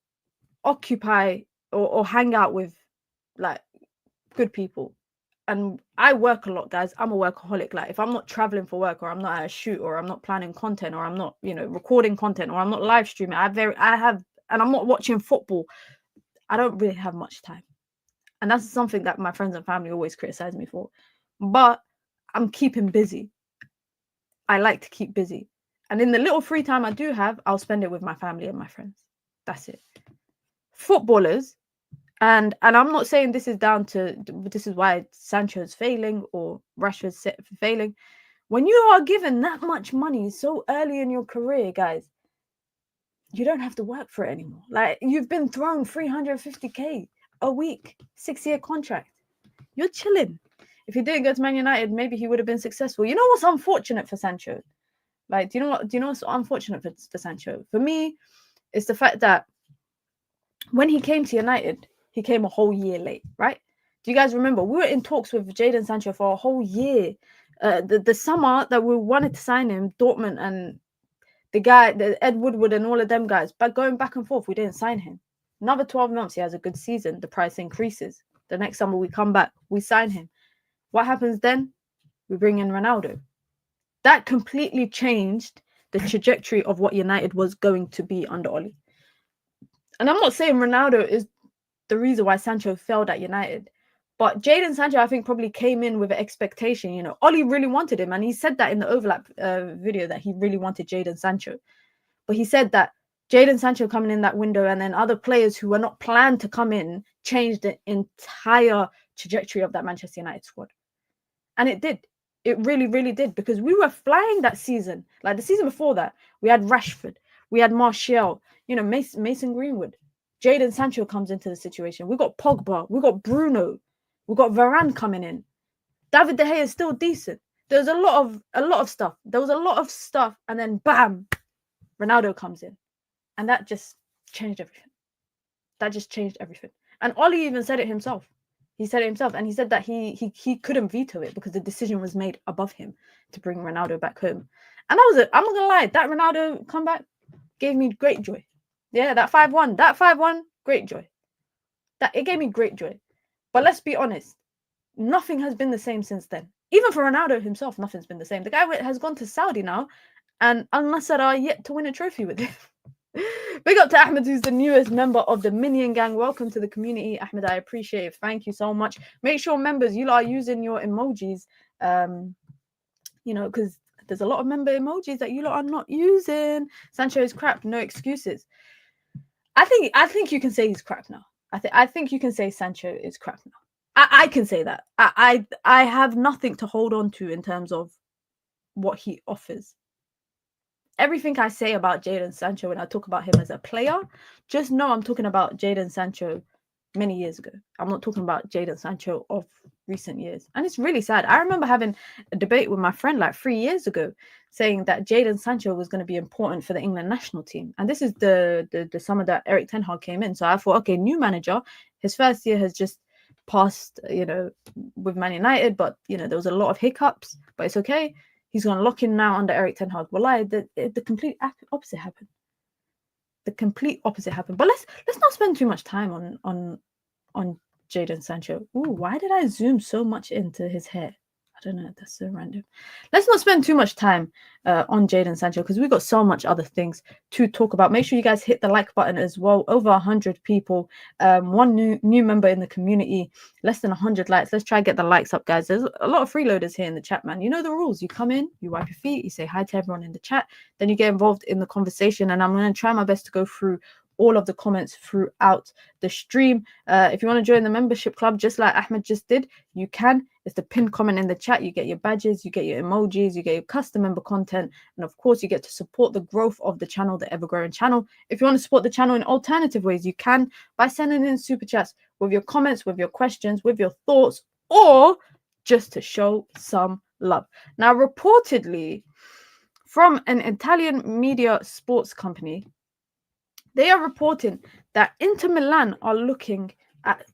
occupy or hang out with like good people. And I work a lot, guys. I'm a workaholic. Like if I'm not traveling for work or I'm not at a shoot or I'm not planning content or I'm not, recording content or I'm not live streaming, and I'm not watching football, I don't really have much time. And that's something that my friends and family always criticize me for. But I'm keeping busy. I like to keep busy. And in the little free time I do have, I'll spend it with my family and my friends. That's it. Footballers, and I'm not saying this is why Sancho's failing or Rashford's failing. When you are given that much money so early in your career, guys, you don't have to work for it anymore. Like you've been thrown 350k a week, 6-year contract. You're chilling. If he didn't go to Man United, maybe he would have been successful. You know what's unfortunate for Sancho? Like, do you know what's unfortunate for Sancho? For me, it's the fact that when he came to United, he came a whole year late, right? Do you guys remember? We were in talks with Jadon Sancho for a whole year. The summer that we wanted to sign him, Dortmund and the Ed Woodward and all of them guys, but going back and forth, we didn't sign him. Another 12 months, he has a good season. The price increases. The next summer we come back, we sign him. What happens then? We bring in Ronaldo. That completely changed the trajectory of what United was going to be under Oli. And I'm not saying Ronaldo is the reason why Sancho failed at United, but Jadon Sancho, I think, probably came in with an expectation. Oli really wanted him, and he said that in the overlap video that he really wanted Jadon Sancho. But he said that Jadon Sancho coming in that window and then other players who were not planned to come in changed the entire trajectory of that Manchester United squad. And it did. It really, really did, because we were flying that season. Like the season before that, we had Rashford, we had Martial, Mason Greenwood. Jadon Sancho comes into the situation. We got Pogba, we got Bruno, we got Varane coming in. David De Gea is still decent. There's a lot of stuff. There was a lot of stuff, and then bam, Ronaldo comes in, and that just changed everything. That just changed everything. And Oli even said it himself. He said it himself, and he said that he couldn't veto it because the decision was made above him to bring Ronaldo back home. And that was it. I'm not gonna lie, that Ronaldo comeback gave me great joy. Yeah, that 5-1, great joy. It gave me great joy. But let's be honest, nothing has been the same since then. Even for Ronaldo himself, nothing's been the same. The guy has gone to Saudi now, and Al Nassr are yet to win a trophy with him. Big up to Ahmed, who's the newest member of the Minion Gang. Welcome to the community, Ahmed. I appreciate it. Thank you so much. Make sure, members, you are using your emojis, because there's a lot of member emojis that you lot are not using. Sancho is crap. No excuses. I think you can say he's crap now. I think you can say Sancho is crap now. I can say that. I have nothing to hold on to in terms of what he offers. Everything I say about Jadon Sancho when I talk about him as a player, just know I'm talking about Jadon Sancho many years ago. I'm not talking about Jadon Sancho of recent years. And it's really sad. I remember having a debate with my friend like 3 years ago saying that Jadon Sancho was going to be important for the England national team. And this is the summer that Erik ten Hag came in. So I thought, okay, new manager. His first year has just passed, with Man United. But, there was a lot of hiccups. But it's okay. He's going to lock in now under Erik ten Hag. Well, the complete opposite happened. The complete opposite happened. But let's not spend too much time on Jadon Sancho. Ooh, why did I zoom so much into his hair? I don't know. That's so random. Let's not spend too much time on Jadon Sancho because we've got so much other things to talk about. Make sure you guys hit the like button as well. Over 100 people. One new member in the community. Less than 100 likes. Let's try to get the likes up, guys. There's a lot of freeloaders here in the chat, man. You know the rules. You come in, you wipe your feet, you say hi to everyone in the chat, then you get involved in the conversation. And I'm going to try my best to go through all of the comments throughout the stream. If you want to join the membership club, just like Ahmed just did, you can. It's the pinned comment in the chat. You get your badges, you get your emojis, you get your custom member content, and of course, you get to support the growth of the channel, the ever-growing channel. If you want to support the channel in alternative ways, you can by sending in super chats with your comments, with your questions, with your thoughts, or just to show some love. Now, reportedly, from an Italian media sports company, they are reporting that Inter Milan are looking at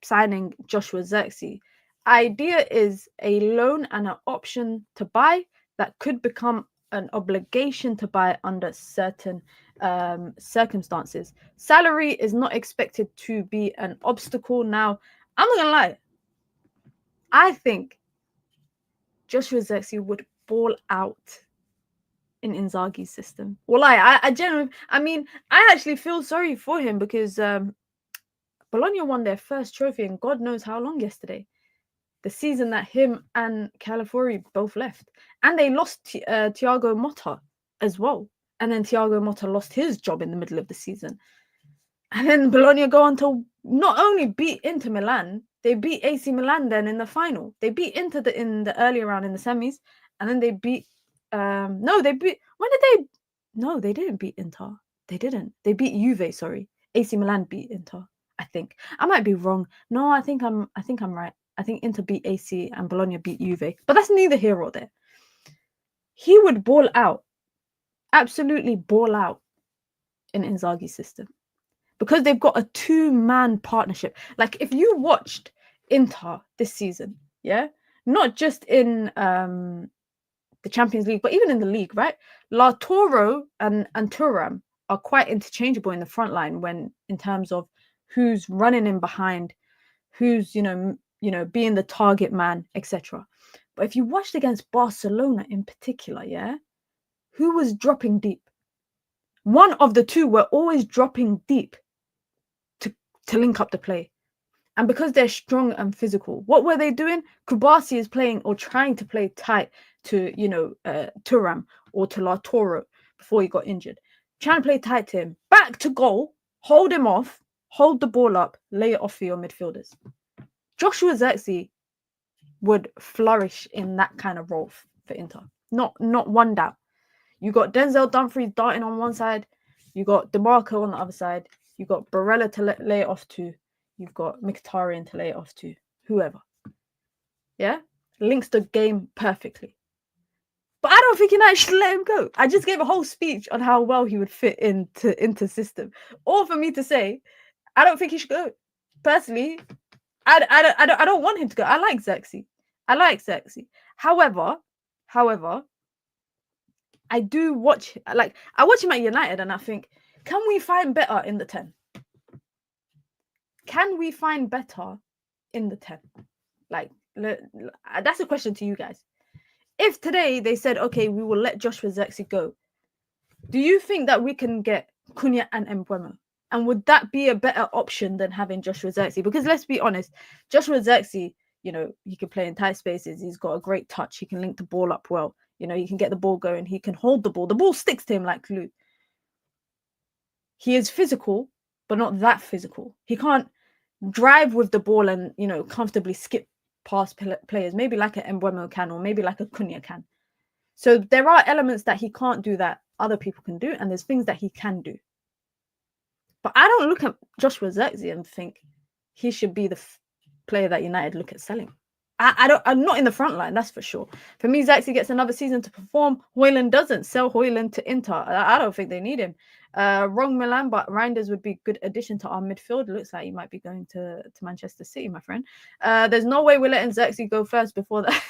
signing Joshua Zirkzee. Idea is a loan and an option to buy that could become an obligation to buy under certain circumstances. Salary is not expected to be an obstacle. Now, I'm not gonna lie. I think Joshua Zirkzee would ball out in Inzaghi's system. Well, I genuinely, I actually feel sorry for him because Bologna won their first trophy in God knows how long yesterday. The season that him and Calafiori both left. And they lost Thiago Motta as well. And then Thiago Motta lost his job in the middle of the season. And then Bologna go on to not only beat Inter Milan, they beat AC Milan then in the final. They beat Inter in the earlier round in the semis. And then they beat they didn't beat Inter. They didn't. They beat Juve, sorry. AC Milan beat Inter, I think. I might be wrong. No, I think I'm right. I think Inter beat AC and Bologna beat Juve. But that's neither here or there. He would ball out. Absolutely ball out in Inzaghi's system. Because they've got a two-man partnership. Like, if you watched Inter this season, yeah? Not just in the Champions League, but even in the league, right? Lautaro and Thuram are quite interchangeable in the front line in terms of who's running in behind, who's, being the target man, etc. But if you watched against Barcelona in particular, yeah, who was dropping deep? One of the two were always dropping deep to link up the play. And because they're strong and physical, what were they doing? Kubasi is playing or trying to play tight to, Thuram or to Lautaro before he got injured. Trying to play tight to him. Back to goal, hold him off, hold the ball up, lay it off for your midfielders. Joshua Zirkzee would flourish in that kind of role for Inter. Not one doubt. You got Denzel Dumfries darting on one side. You got DeMarco on the other side. You got Barella to lay it off to. You've got Mkhitaryan to lay it off to. Whoever. Yeah? Links the game perfectly. But I don't think United should let him go. I just gave a whole speech on how well he would fit into system. Or for me to say, I don't think he should go. Personally, I don't want him to go. I like Zirkzee. However, I do watch, I watch him at United and I think, can we find better in the 10? Can we find better in the 10? That's a question to you guys. If today they said, okay, we will let Joshua Zirkzee go, do you think that we can get Cunha and Mbeumo? And would that be a better option than having Joshua Zirkzee? Because let's be honest, Joshua Zirkzee, he can play in tight spaces. He's got a great touch. He can link the ball up well. He can get the ball going. He can hold the ball. The ball sticks to him like glue. He is physical, but not that physical. He can't drive with the ball and, comfortably skip past players, maybe like an Mbeumo can or maybe like a Cunha can. So there are elements that he can't do that other people can do, and there's things that he can do. But I don't look at Joshua Zirkzee and think, he should be the player that United look at selling. I'm not in the front line, that's for sure. For me, Zirkzee gets another season to perform. Højlund doesn't. Sell Højlund to Inter. I don't think they need him. Wrong Milan, but Reinders would be a good addition to our midfield. Looks like he might be going to Manchester City, my friend. There's no way we're letting Zirkzee go first before that.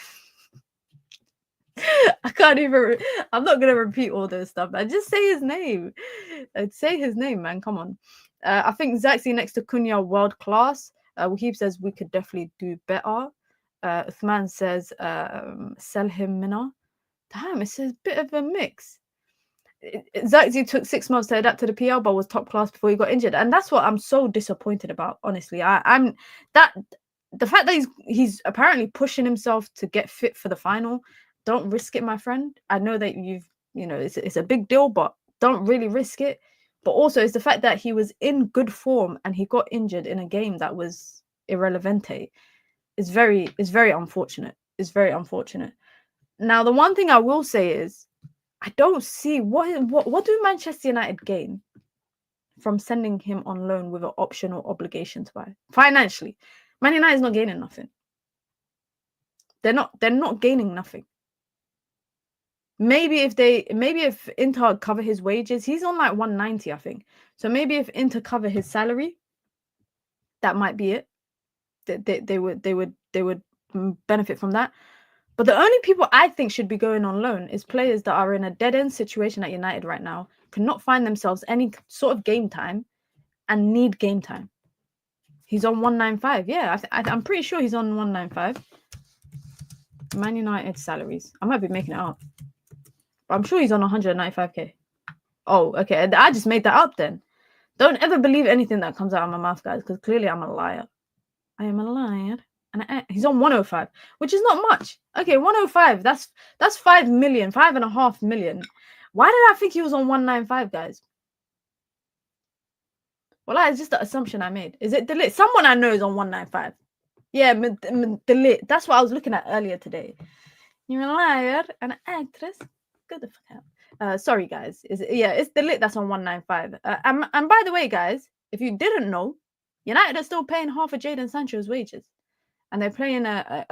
I can't even. I'm not gonna repeat all this stuff. I just say his name. I'd say his name, man. Come on. I think Zirkzee next to Cunha, world class. Wahib says we could definitely do better. Uthman says sell him Mina. Damn, it's a bit of a mix. Zirkzee took 6 months to adapt to the PL, but was top class before he got injured, and that's what I'm so disappointed about. Honestly, I'm that the fact that he's apparently pushing himself to get fit for the final. Don't risk it, my friend. I know that it's a big deal, but don't really risk it. But also, it's the fact that he was in good form and he got injured in a game that was irrelevante. It's very unfortunate. It's very unfortunate. Now, the one thing I will say is, I don't see what do Manchester United gain from sending him on loan with an option or obligation to buy financially. Man United is not gaining nothing. They're not gaining nothing. Maybe if Inter cover his wages, he's on like 190, I think. So maybe if Inter cover his salary, that might be it. They would benefit from that. But the only people I think should be going on loan is players that are in a dead-end situation at United right now, cannot find themselves any sort of game time, and need game time. He's on 195. Yeah, I'm pretty sure he's on 195. Man United salaries. I might be making it up. But I'm sure he's on 195k. Oh, okay. I just made that up then. Don't ever believe anything that comes out of my mouth, guys, because clearly I'm a liar. I am a liar. And he's on 105, which is not much. Okay, 105. That's 5 million, 5.5 million. Why did I think he was on 195, guys? Well, that is just the assumption I made. Is it Delap? Someone I know is on 195. Yeah, Delap. That's what I was looking at earlier today. You're a liar and an actress. Go the fuck out. Sorry, guys. It's Delap that's on 195. And by the way, guys, if you didn't know, United are still paying half of Jadon Sancho's wages. And they're playing I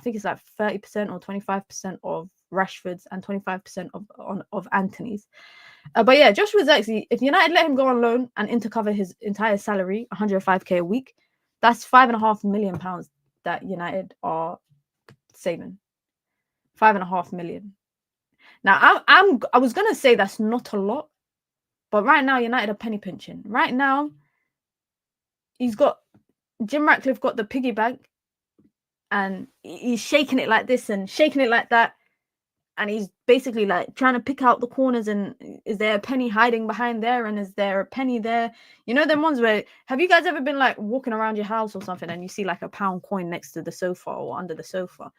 think it's like 30% or 25% of Rashford's and 25% of Anthony's. But yeah, Joshua Zirkzee, if United let him go on loan and intercover his entire salary, 105k a week, that's £5.5 million that United are saving. 5.5 million. Now I was gonna say that's not a lot, but right now United are penny pinching. Right now, Jim Ratcliffe got the piggy bank, and he's shaking it like this and shaking it like that, and he's basically like trying to pick out the corners. And is there a penny hiding behind there? And is there a penny there? You know them ones where, have you guys ever been like walking around your house or something and you see like a £1 coin next to the sofa or under the sofa?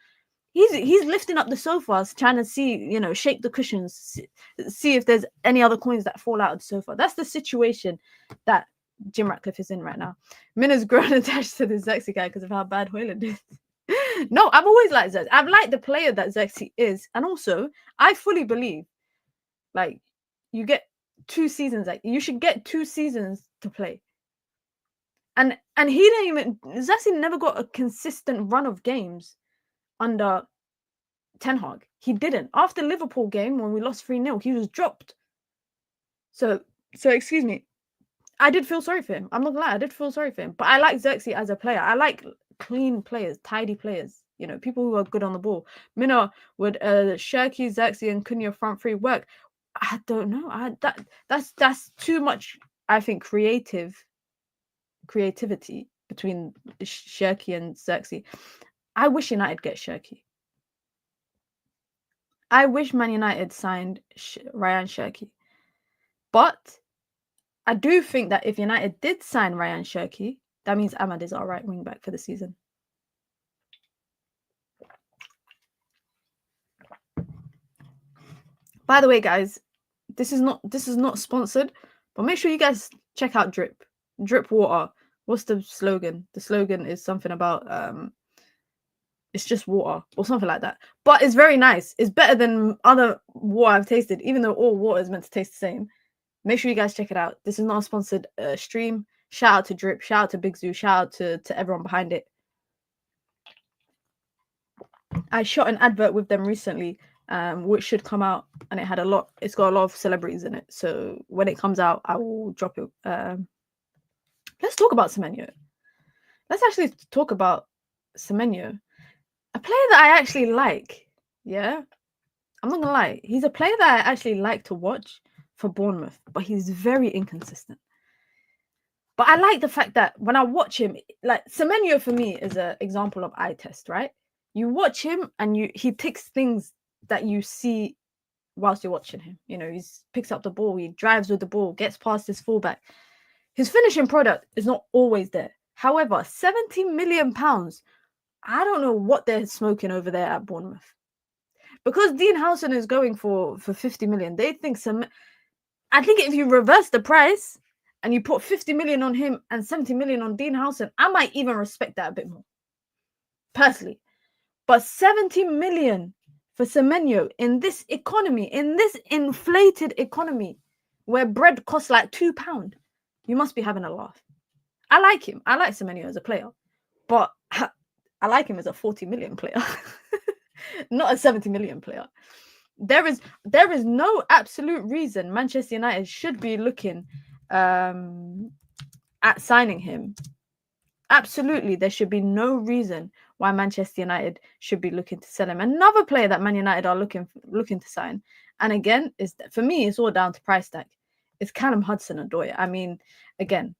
He's lifting up the sofas, trying to see, shake the cushions, see if there's any other coins that fall out of the sofa. That's the situation that Jim Ratcliffe is in right now. Mina's grown attached to the Zirkzee guy because of how bad Højlund is. No, I've always liked Zirkzee. I've liked the player that Zirkzee is. And also, I fully believe, like, you get 2 seasons. Like, you should get 2 seasons to play. And he didn't even... Zirkzee never got a consistent run of games under Ten Hag. He didn't. After Liverpool game, when we lost 3-0, he was dropped. So excuse me. I did feel sorry for him. I'm not gonna lie, I did feel sorry for him. But I like Zirkzee as a player. I like clean players, tidy players. People who are good on the ball. Mina, would Shirky, Zirkzee, and Cunha front three work? I don't know. That's too much. I think creativity between Shirky and Zirkzee. I wish United get Shirky. I wish Man United signed Ryan Shirky. But I do think that if United did sign Ryan Shirky, that means Ahmad is our right wing back for the season. By the way, guys, this is not sponsored, but make sure you guys check out Drip Water. What's the slogan? The slogan is something about it's just water or something like that. But it's very nice. It's better than other water I've tasted, even though all water is meant to taste the same. Make sure you guys check it out. This is not a sponsored stream. Shout out to Drip, shout out to Big Zoo, shout out to everyone behind it. I shot an advert with them recently, which should come out, and it's got a lot of celebrities in it. So when it comes out, I will drop it. Let's talk about Semenyo. Let's actually talk about Semenyo, a player that I actually like. Yeah, I'm not gonna lie, he's a player that I actually like to watch for Bournemouth, but he's very inconsistent. But I like the fact that when I watch him, like Semenyo for me is an example of eye test, right? You watch him and he ticks things that you see whilst you're watching him. You know, he picks up the ball, he drives with the ball, gets past his fullback. His finishing product is not always there. However, £70 million, I don't know what they're smoking over there at Bournemouth. Because Dean Howson is going for 50 million, they think I think if you reverse the price and you put 50 million on him and 70 million on Dean Howson, I might even respect that a bit more, personally. But 70 million for Semenyo in this economy, in this inflated economy, where bread costs like £2, you must be having a laugh. I like him. I like Semenyo as a player, but I like him as a 40 million player, not a 70 million player. There is no absolute reason Manchester United should be looking at signing him. Absolutely, there should be no reason why Manchester United should be looking to sell him. Another player that Man United are looking to sign, and again, is for me, it's all down to price tag. It's Callum Hudson-Odoi. I mean, again,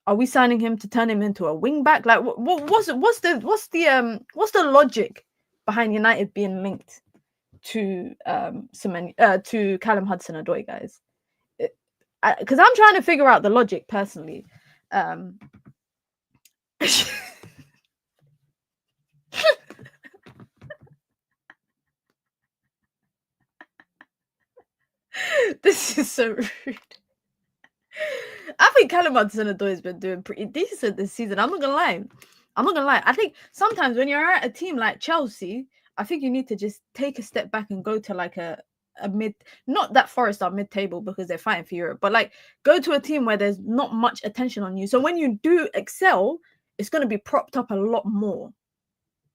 are we signing him to turn him into a wing back? Like, what's the logic behind United being linked to to Callum Hudson-Odoi, guys? Because I'm trying to figure out the logic personally. This is so rude. I think Callum Hudson-Odoi has been doing pretty decent this season. I'm not gonna lie. I think sometimes when you're at a team like Chelsea, I think you need to just take a step back and go to like a mid, not that Forest are mid-table because they're fighting for Europe, but like go to a team where there's not much attention on you. So when you do excel, it's going to be propped up a lot more,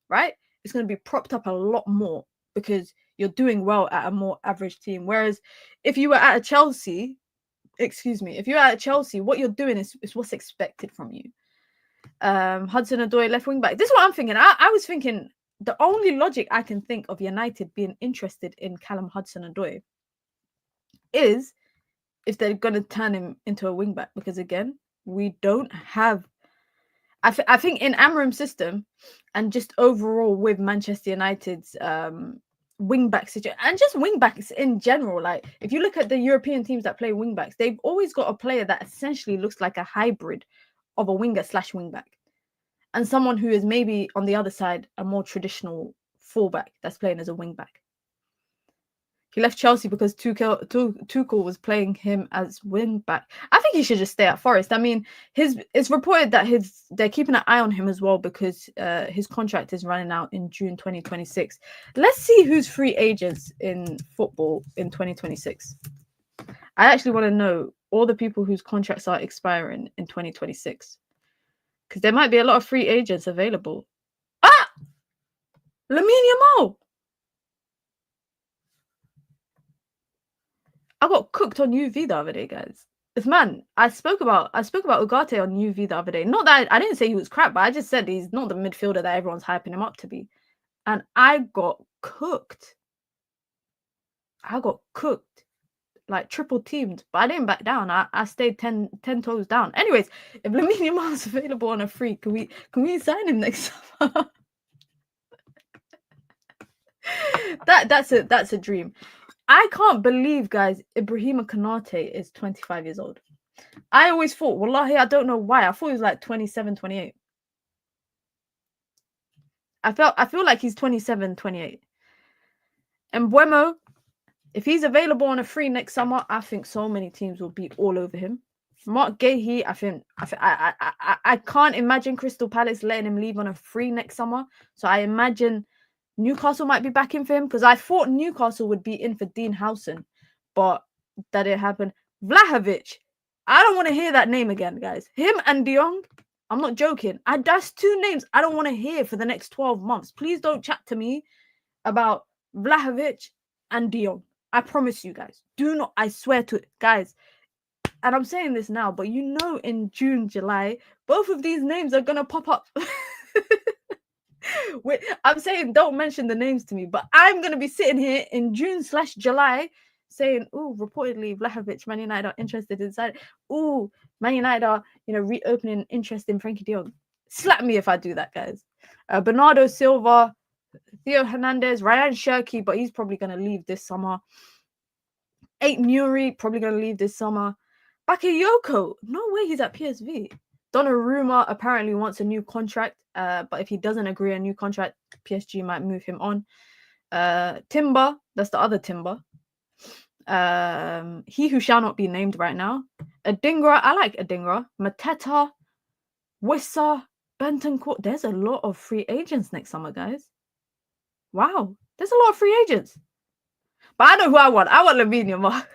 right? It's going to be propped up a lot more because you're doing well at a more average team. Whereas if you were at a Chelsea, what you're doing is what's expected from you. Hudson-Odoi, left wing back. This is what I'm thinking. I was thinking the only logic I can think of United being interested in Callum Hudson-Odoi is if they're going to turn him into a wing back, because again, we don't have. I think in Amorim's system and just overall with Manchester United's wing back situation and just wing backs in general, like if you look at the European teams that play wing backs, they've always got a player that essentially looks like a hybrid of a winger / wing back, and someone who is maybe on the other side a more traditional fullback that's playing as a wing back. He left Chelsea because Tuchel was playing him as wing back. I think he should just stay at Forest. I mean, it's reported that they're keeping an eye on him as well because his contract is running out in June 2026. Let's see who's free agents in football in 2026. I actually want to know all the people whose contracts are expiring in 2026 because there might be a lot of free agents available. Lamine Yamal. I got cooked on UV the other day, guys. This man, I spoke about Ugarte on UV the other day. Not that I didn't say he was crap, but I just said he's not the midfielder that everyone's hyping him up to be. And I got cooked. Like triple teamed, but I didn't back down. I stayed 10 toes down. Anyways, if Lamine Yamal's available on a free, can we sign him next summer? That's a dream. I can't believe, guys, Ibrahima Konate is 25 years old. I always thought, wallahi, I don't know why. I thought he was like 27, 28. I feel like he's 27, 28. And Mbeumo, if he's available on a free next summer, I think so many teams will be all over him. Mark Gahey, I can't imagine Crystal Palace letting him leave on a free next summer. So I imagine Newcastle might be back in for him because I thought Newcastle would be in for Dean Howson, but that didn't happen. Vlahovic, I don't want to hear that name again, guys. Him and De Jong, I'm not joking. That's 2 names I don't want to hear for the next 12 months. Please don't chat to me about Vlahovic and De Jong. I promise you guys. Do not, I swear to it, guys. And I'm saying this now, but you know in June, July, both of these names are going to pop up. I'm saying don't mention the names to me, but I'm going to be sitting here in June/July saying, "Ooh, reportedly Vlahovic, Man United are interested inside. Ooh, Man United are, reopening interest in Frankie de Jong." Slap me if I do that, guys. Bernardo Silva, Theo Hernandez, Ryan Cherki, but he's probably going to leave this summer. Nuri, probably going to leave this summer. Bakayoko, no way he's at PSV. Donnarumma apparently wants a new contract, but if he doesn't agree a new contract, PSG might move him on. Timber, that's the other Timber. He who shall not be named right now. Adingra, I like Adingra. Mateta, Wissa, Bentoncourt. There's a lot of free agents next summer, guys. Wow, there's a lot of free agents. But I know who I want. I want Lamine Yamal.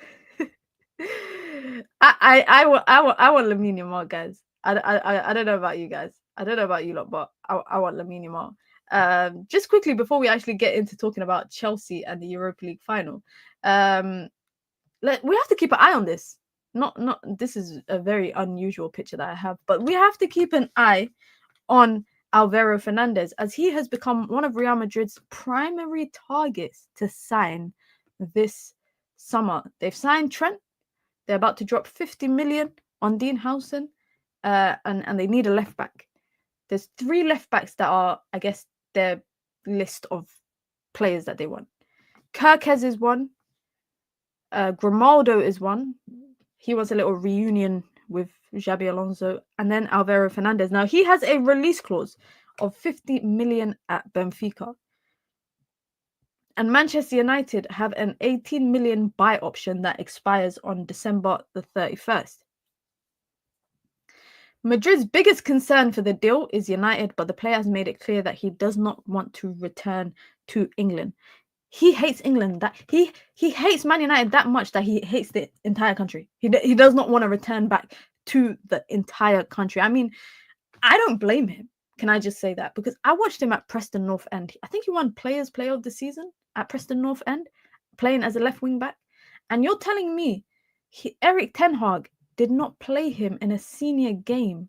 I want Lamine Yamal, guys. I don't know about you guys. I don't know about you lot, but I want Lamine Yamal. Just quickly before we actually get into talking about Chelsea and the Europa League final, we have to keep an eye on this. Not this is a very unusual picture that I have, but we have to keep an eye on Alvaro Fernandez, as he has become one of Real Madrid's primary targets to sign this summer. They've signed Trent. They're about to drop 50 million on Dean Howson, and they need a left back. There's 3 left backs that are, I guess, their list of players that they want. Kirkez is one. Grimaldo is one. He wants a little reunion with Xabi Alonso, and then Alvaro Fernandez. Now, he has a release clause of 50 million at Benfica. And Manchester United have an 18 million buy option that expires on December the 31st. Madrid's biggest concern for the deal is United, but the player has made it clear that he does not want to return to England. He hates England. That he hates Man United that much that he hates the entire country. He does not want to return back to the entire country. I mean, I don't blame him. Can I just say that? Because I watched him at Preston North End. I think he won Players' Player of the Season at Preston North End, playing as a left wing back. And you're telling me Erik ten Hag did not play him in a senior game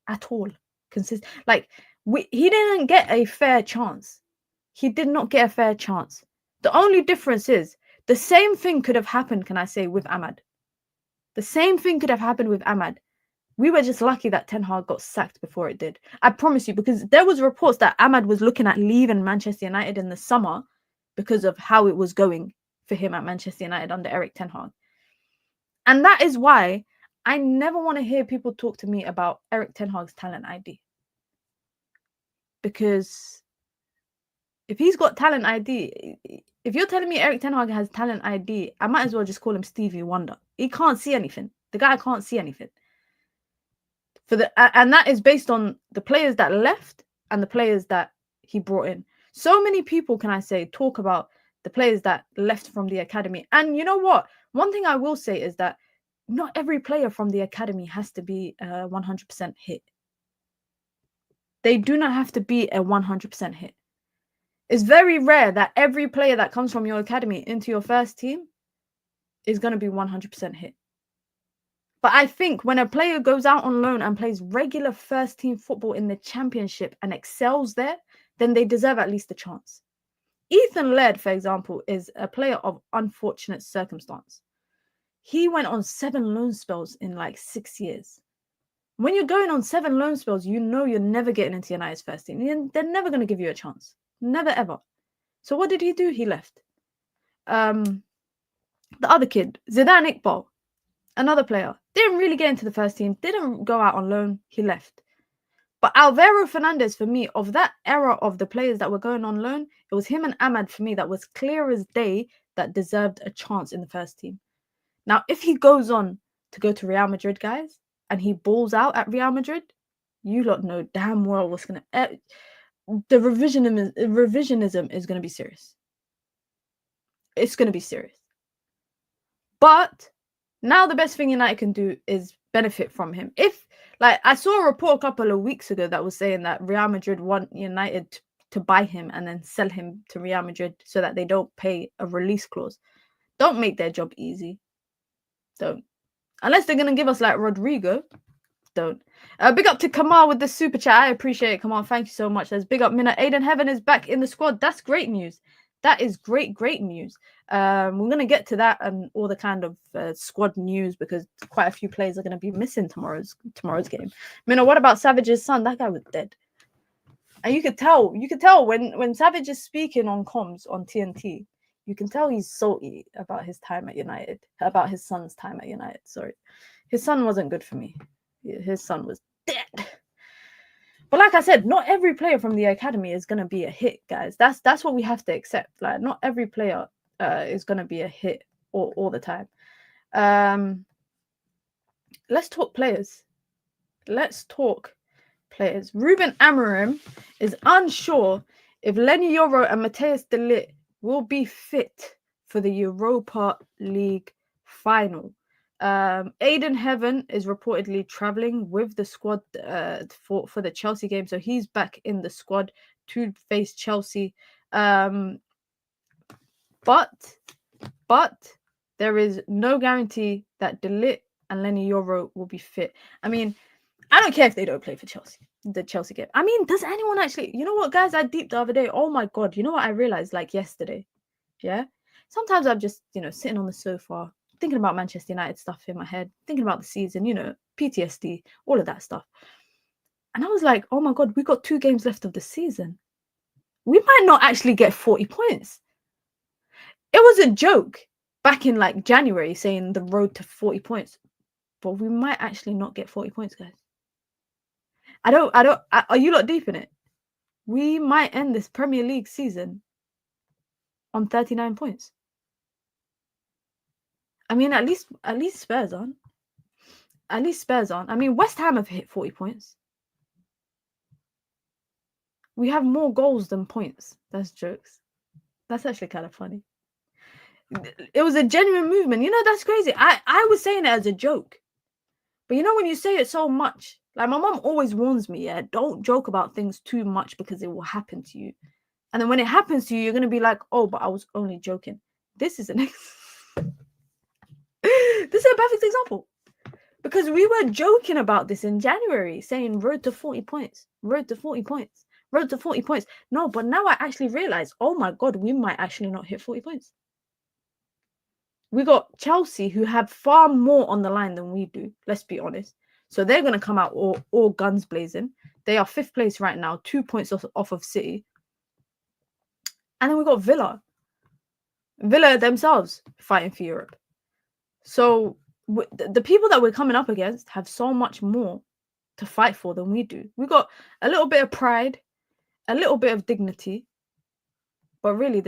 at all? He didn't get a fair chance. He did not get a fair chance. The only difference is the same thing could have happened, can I say, with Ahmad. The same thing could have happened with Ahmad. We were just lucky that Ten Hag got sacked before it did. I promise you, because there was reports that Ahmad was looking at leaving Manchester United in the summer because of how it was going for him at Manchester United under Erik ten Hag. And that is why I never want to hear people talk to me about Erik ten Hag's talent ID. Because if he's got talent ID, if you're telling me Erik ten Hag has talent ID, I might as well just call him Stevie Wonder. He can't see anything. The guy can't see anything. And that is based on the players that left and the players that he brought in. So many people, can I say, talk about the players that left from the academy. And you know what? One thing I will say is that not every player from the academy has to be a 100% hit. They do not have to be a 100% hit. It's very rare that every player that comes from your academy into your first team is going to be 100% hit. But I think when a player goes out on loan and plays regular first team football in the championship and excels there, then they deserve at least a chance. Ethan Laird, for example, is a player of unfortunate circumstance. He went on 7 loan spells in like 6 years. When you're going on 7 loan spells, you know you're never getting into United's first team. They're never going to give you a chance. Never, ever. So what did he do? He left. The other kid, Zidane Iqbal, another player, didn't really get into the first team, didn't go out on loan, he left. But Alvaro Fernandez, for me, of that era of the players that were going on loan, it was him and Ahmad, for me, that was clear as day that deserved a chance in the first team. Now, if he goes on to go to Real Madrid, guys, and he balls out at Real Madrid, you lot know damn well what's going to... the revisionism is going to be serious. It's going to be serious. But now the best thing United can do is benefit from him. If, like, I saw a report a couple of weeks ago that was saying that Real Madrid want United to buy him and then sell him to Real Madrid so that they don't pay a release clause. Don't make their job easy. Don't. Unless they're going to give us like Rodrigo. Don't. Big up to Kamal with the super chat. I appreciate it, Kamal. Thank you so much. There's big up Mina. Aiden Heaven is back in the squad. That's great news. That is great news. We're going to get to that and all the kind of squad news because quite a few players are going to be missing tomorrow's game. Mina, what about Savage's son? That guy was dead. And you could tell when Savage is speaking on comms on TNT, you can tell he's salty about his time at United, about his son's time at United. Sorry. His son wasn't good for me. His son was dead. But like I said, not every player from the academy is going to be a hit, guys. That's what we have to accept. Like, not every player is going to be a hit all the time. Let's talk players. Ruben Amorim is unsure if Lenny Yoro and Matthias de Ligt will be fit for the Europa League final. Aiden Heaven is reportedly traveling with the squad for the Chelsea game, so he's back in the squad to face Chelsea. But there is no guarantee that De Ligt and Lenny Yoro will be fit. I mean, I don't care if they don't play for Chelsea, the Chelsea game. I mean, does anyone actually... You know what, guys? I deeped the other day. Oh, my God. You know what I realized, like, yesterday? Yeah? Sometimes I'm just, sitting on the sofa, thinking about Manchester United stuff in my head, thinking about the season, PTSD, all of that stuff. And I was like, oh, my God, we got 2 games left of the season. We might not actually get 40 points. It was a joke back in, like, January saying the road to 40 points. But we might actually not get 40 points, guys. Are you lot deep in it? We might end this Premier League season on 39 points. I mean, at least Spurs aren't. At least Spurs aren't. I mean, West Ham have hit 40 points. We have more goals than points. That's jokes. That's actually kind of funny. It was a genuine movement. That's crazy. I was saying it as a joke. But when you say it so much, like my mom always warns me, don't joke about things too much because it will happen to you. And then when it happens to you, you're going to be like, oh, but I was only joking. This is this is a perfect example. Because we were joking about this in January, saying road to 40 points, road to 40 points, road to 40 points. No, but now I actually realize, oh my God, we might actually not hit 40 points. We got Chelsea, who have far more on the line than we do. Let's be honest. So they're going to come out all guns blazing. They are 5th place right now, 2 points off of City. And then we got Villa. Villa themselves fighting for Europe. So the people that we're coming up against have so much more to fight for than we do. We got a little bit of pride, a little bit of dignity. But really,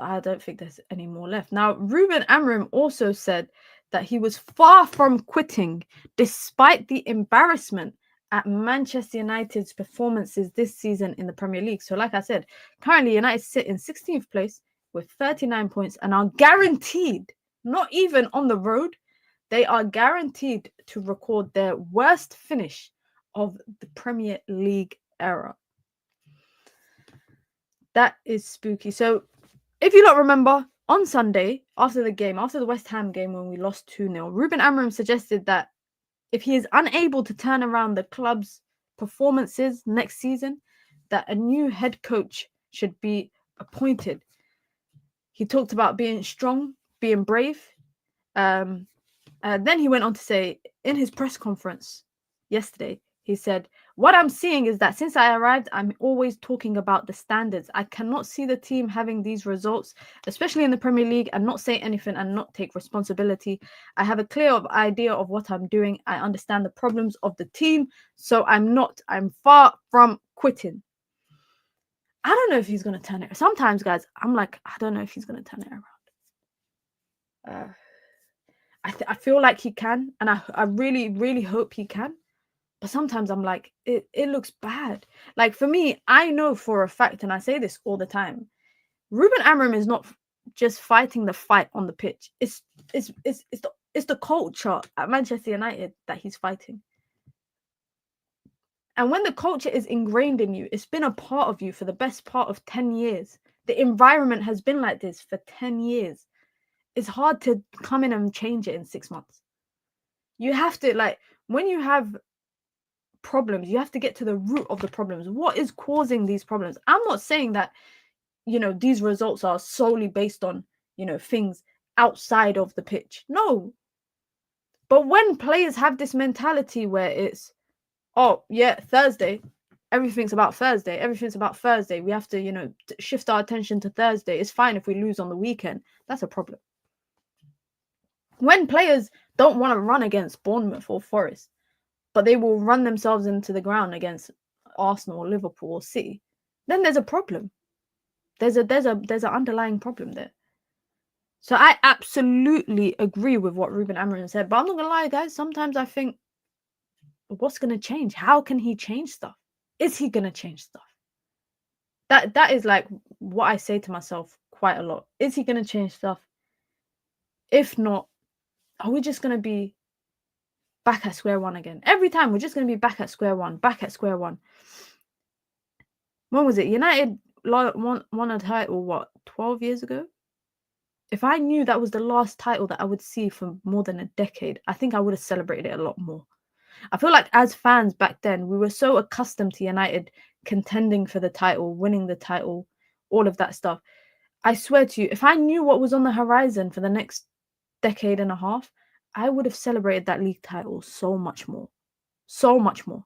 I don't think there's any more left. Now, Ruben Amorim also said that he was far from quitting despite the embarrassment at Manchester United's performances this season in the Premier League. So like I said, currently United sit in 16th place with 39 points and are guaranteed, not even on the road, they are guaranteed to record their worst finish of the Premier League era. That is spooky. So, if you don't remember, on Sunday, after the West Ham game when we lost 2-0, Ruben Amorim suggested that if he is unable to turn around the club's performances next season, that a new head coach should be appointed. He talked about being strong, being brave. Then he went on to say, in his press conference yesterday, he said, what I'm seeing is that since I arrived, I'm always talking about the standards. I cannot see the team having these results, especially in the Premier League, and not say anything and not take responsibility. I have a clear idea of what I'm doing. I understand the problems of the team. So I'm far from quitting. I don't know if he's going to turn it. Sometimes, guys, I'm like, I don't know if he's going to turn it around. I feel like he can. And I really, really hope he can. But sometimes I'm like, it looks bad. Like, for me, I know for a fact, and I say this all the time, Ruben Amorim is not just fighting the fight on the pitch. It's It's the culture at Manchester United that he's fighting. And when the culture is ingrained in you, it's been a part of you for the best part of 10 years. The environment has been like this for 10 years. It's hard to come in and change it in 6 months. You have to, like, when you have problems, you have to get to the root of the problems. What is causing these problems? I'm not saying that, you know, these results are solely based on, you know, things outside of the pitch. No. But when players have this mentality where it's, oh, yeah, Thursday, everything's about Thursday. Everything's about Thursday. We have to, you know, shift our attention to Thursday. It's fine if we lose on the weekend. That's a problem. When players don't want to run against Bournemouth or Forest, but they will run themselves into the ground against Arsenal or Liverpool or City, then there's a problem. There's an underlying problem there. So I absolutely agree with what Ruben Amorim said. But I'm not gonna lie, guys. Sometimes I think, what's gonna change? How can he change stuff? Is he gonna change stuff? That is like what I say to myself quite a lot. Is he gonna change stuff? If not, are we just gonna be back at square one again? Every time we're just gonna be back at square one, back at square one. When was it? United won a title, what, 12 years ago? If I knew that was the last title that I would see for more than a decade, I think I would have celebrated it a lot more. I feel like as fans back then, we were so accustomed to United contending for the title, winning the title, all of that stuff. I swear to you, if I knew what was on the horizon for the next decade and a half, I would have celebrated that league title so much more. So much more.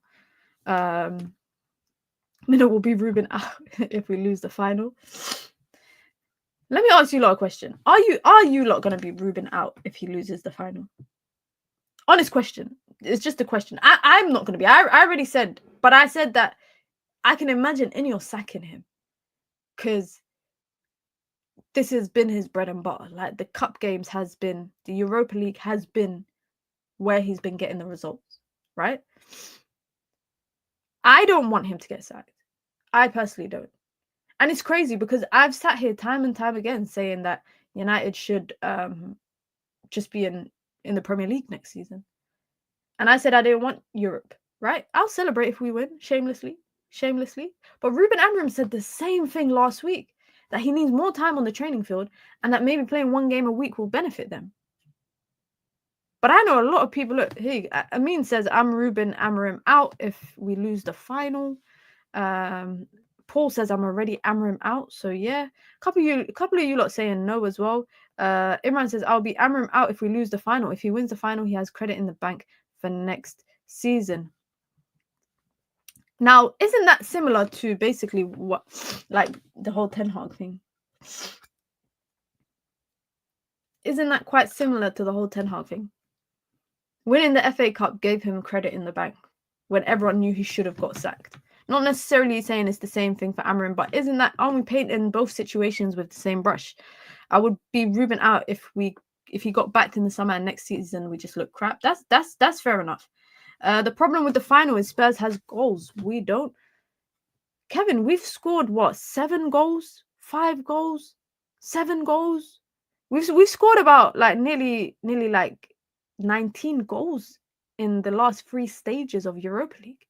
Minute will be Ruben out if we lose the final. Let me ask you lot a question. Are you lot gonna be Ruben out if he loses the final? Honest question. It's just a question. I'm not gonna be. I already said, but I said that I can imagine Ineos sacking him because this has been his bread and butter. Like, the cup games has been, the Europa League has been where he's been getting the results, right? I don't want him to get sacked. I personally don't. And it's crazy because I've sat here time and time again saying that United should just be in the Premier League next season. And I said I didn't want Europe, right? I'll celebrate if we win, shamelessly. But Ruben Amorim said the same thing last week, that he needs more time on the training field and that maybe playing one game a week will benefit them. But I know a lot of people, look, hey, Amin says, I'm Ruben Amorim out if we lose the final. Paul says, I'm already Amorim out. So yeah, a couple of you lot saying no as well. Imran says, I'll be Amorim out if we lose the final. If he wins the final, he has credit in the bank for next season. Now, isn't that similar to basically what, like, the whole Ten Hag thing? Isn't that quite similar to the whole Ten Hag thing? Winning the FA Cup gave him credit in the bank when everyone knew he should have got sacked. Not necessarily saying it's the same thing for Amorim, but aren't we painting both situations with the same brush? I would be Ruben out if he got backed in the summer and next season we just look crap. That's fair enough. The problem with the final is Spurs has goals. We don't. Kevin, we've scored what, 7 goals, 5 goals, 7 goals. We've scored about like nearly like 19 goals in the last 3 stages of Europa League.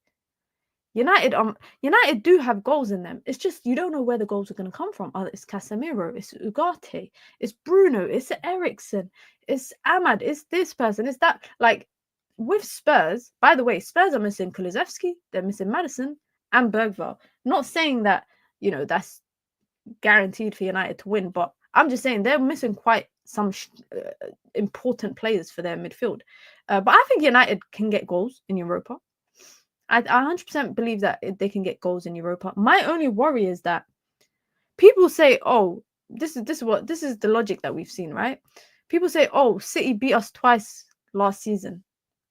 United do have goals in them. It's just you don't know where the goals are going to come from. It's Casemiro, it's Ugarte, it's Bruno, it's Eriksen, it's Ahmad, it's this person, it's that. Like, with Spurs, by the way, Spurs are missing Kulusevski, they're missing Maddison and Bergvall. Not saying that, you know, that's guaranteed for United to win, but I'm just saying they're missing quite some important players for their midfield. But I think United can get goals in Europa. I 100% believe that they can get goals in Europa. My only worry is that people say, "Oh, this is the logic that we've seen, right?" People say, "Oh, City beat us twice last season,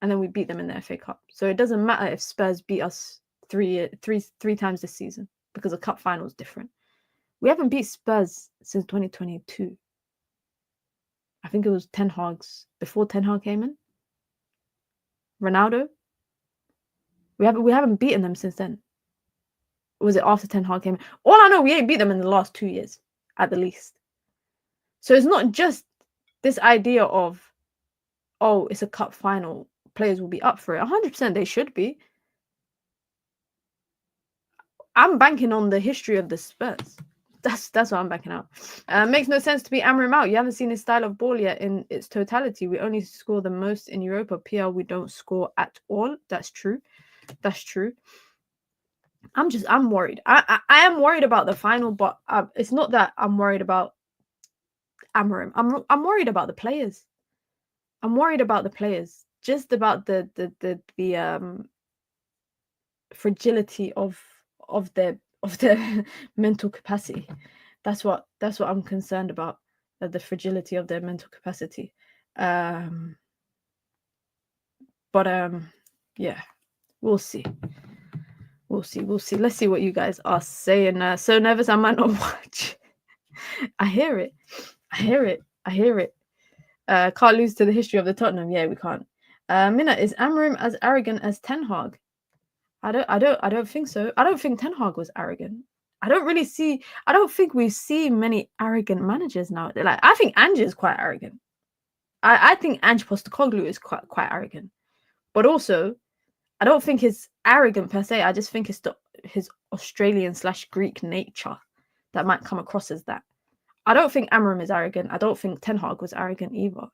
and then we beat them in the FA Cup. So it doesn't matter if Spurs beat us three times this season because the cup final is different." We haven't beat Spurs since 2022. I think it was Ten Hag's, before Ten Hag came in. Ronaldo. We haven't beaten them since then. Or was it after Ten Hag came in? All I know, we ain't beat them in the last 2 years, at the least. So it's not just this idea of, oh, it's a cup final, players will be up for it. 100% they should be. I'm banking on the history of the Spurs. That's what I'm backing out. Makes no sense to be Amorim out. You haven't seen his style of ball yet in its totality. We only score the most in Europa. PL, we don't score at all. That's true. That's true. I'm worried. I am worried about the final, but it's not that I'm worried about Amorim. I'm worried about the players. I'm worried about the players. Just about the fragility of their mental capacity. That's what I'm concerned about. The fragility of their mental capacity. But yeah, we'll see. We'll see. Let's see what you guys are saying. So nervous I might not watch. I hear it. Can't lose to the history of the Tottenham. Yeah, we can't. Minna, is Amorim as arrogant as Ten Hag? I don't think so. I don't think Ten Hag was arrogant. I don't think we see many arrogant managers now. Like, I think Ange is quite arrogant. I think Ange Postecoglou is quite arrogant. But also, I don't think he's arrogant per se. I just think it's his Australian/Greek nature that might come across as that. I don't think Amorim is arrogant. I don't think Ten Hag was arrogant either.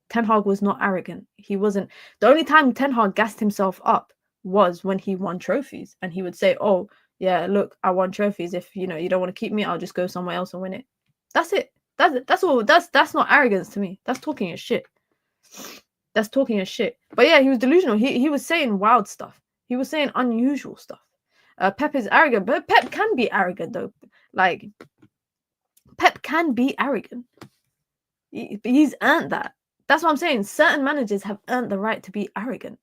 Ten Hag was not arrogant. He wasn't. The only time Ten Hag gassed himself up was when he won trophies, and he would say, "Oh, yeah, look, I won trophies. If you don't want to keep me, I'll just go somewhere else and win it." That's it. That's all. That's not arrogance to me. That's talking his shit. That's talking his shit. But yeah, he was delusional. He was saying wild stuff. He was saying unusual stuff. Pep is arrogant, but Pep can be arrogant though. Like, Pep can be arrogant. He's earned that. That's what I'm saying. Certain managers have earned the right to be arrogant.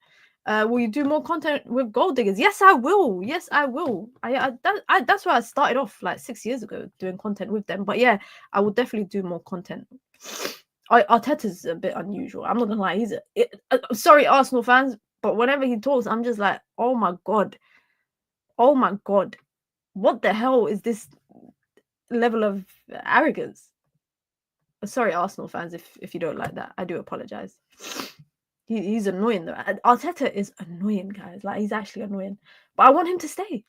Will you do more content with gold diggers? Yes, I will. Yes, I will. That's why I started off like 6 years ago doing content with them. But yeah, I will definitely do more content. Arteta's a bit unusual. I'm not gonna lie. Sorry, Arsenal fans, but whenever he talks, I'm just like, oh my god, what the hell is this level of arrogance? Sorry, Arsenal fans, if you don't like that, I do apologize. He's annoying though. Arteta is annoying, guys. Like, he's actually annoying. But I want him to stay.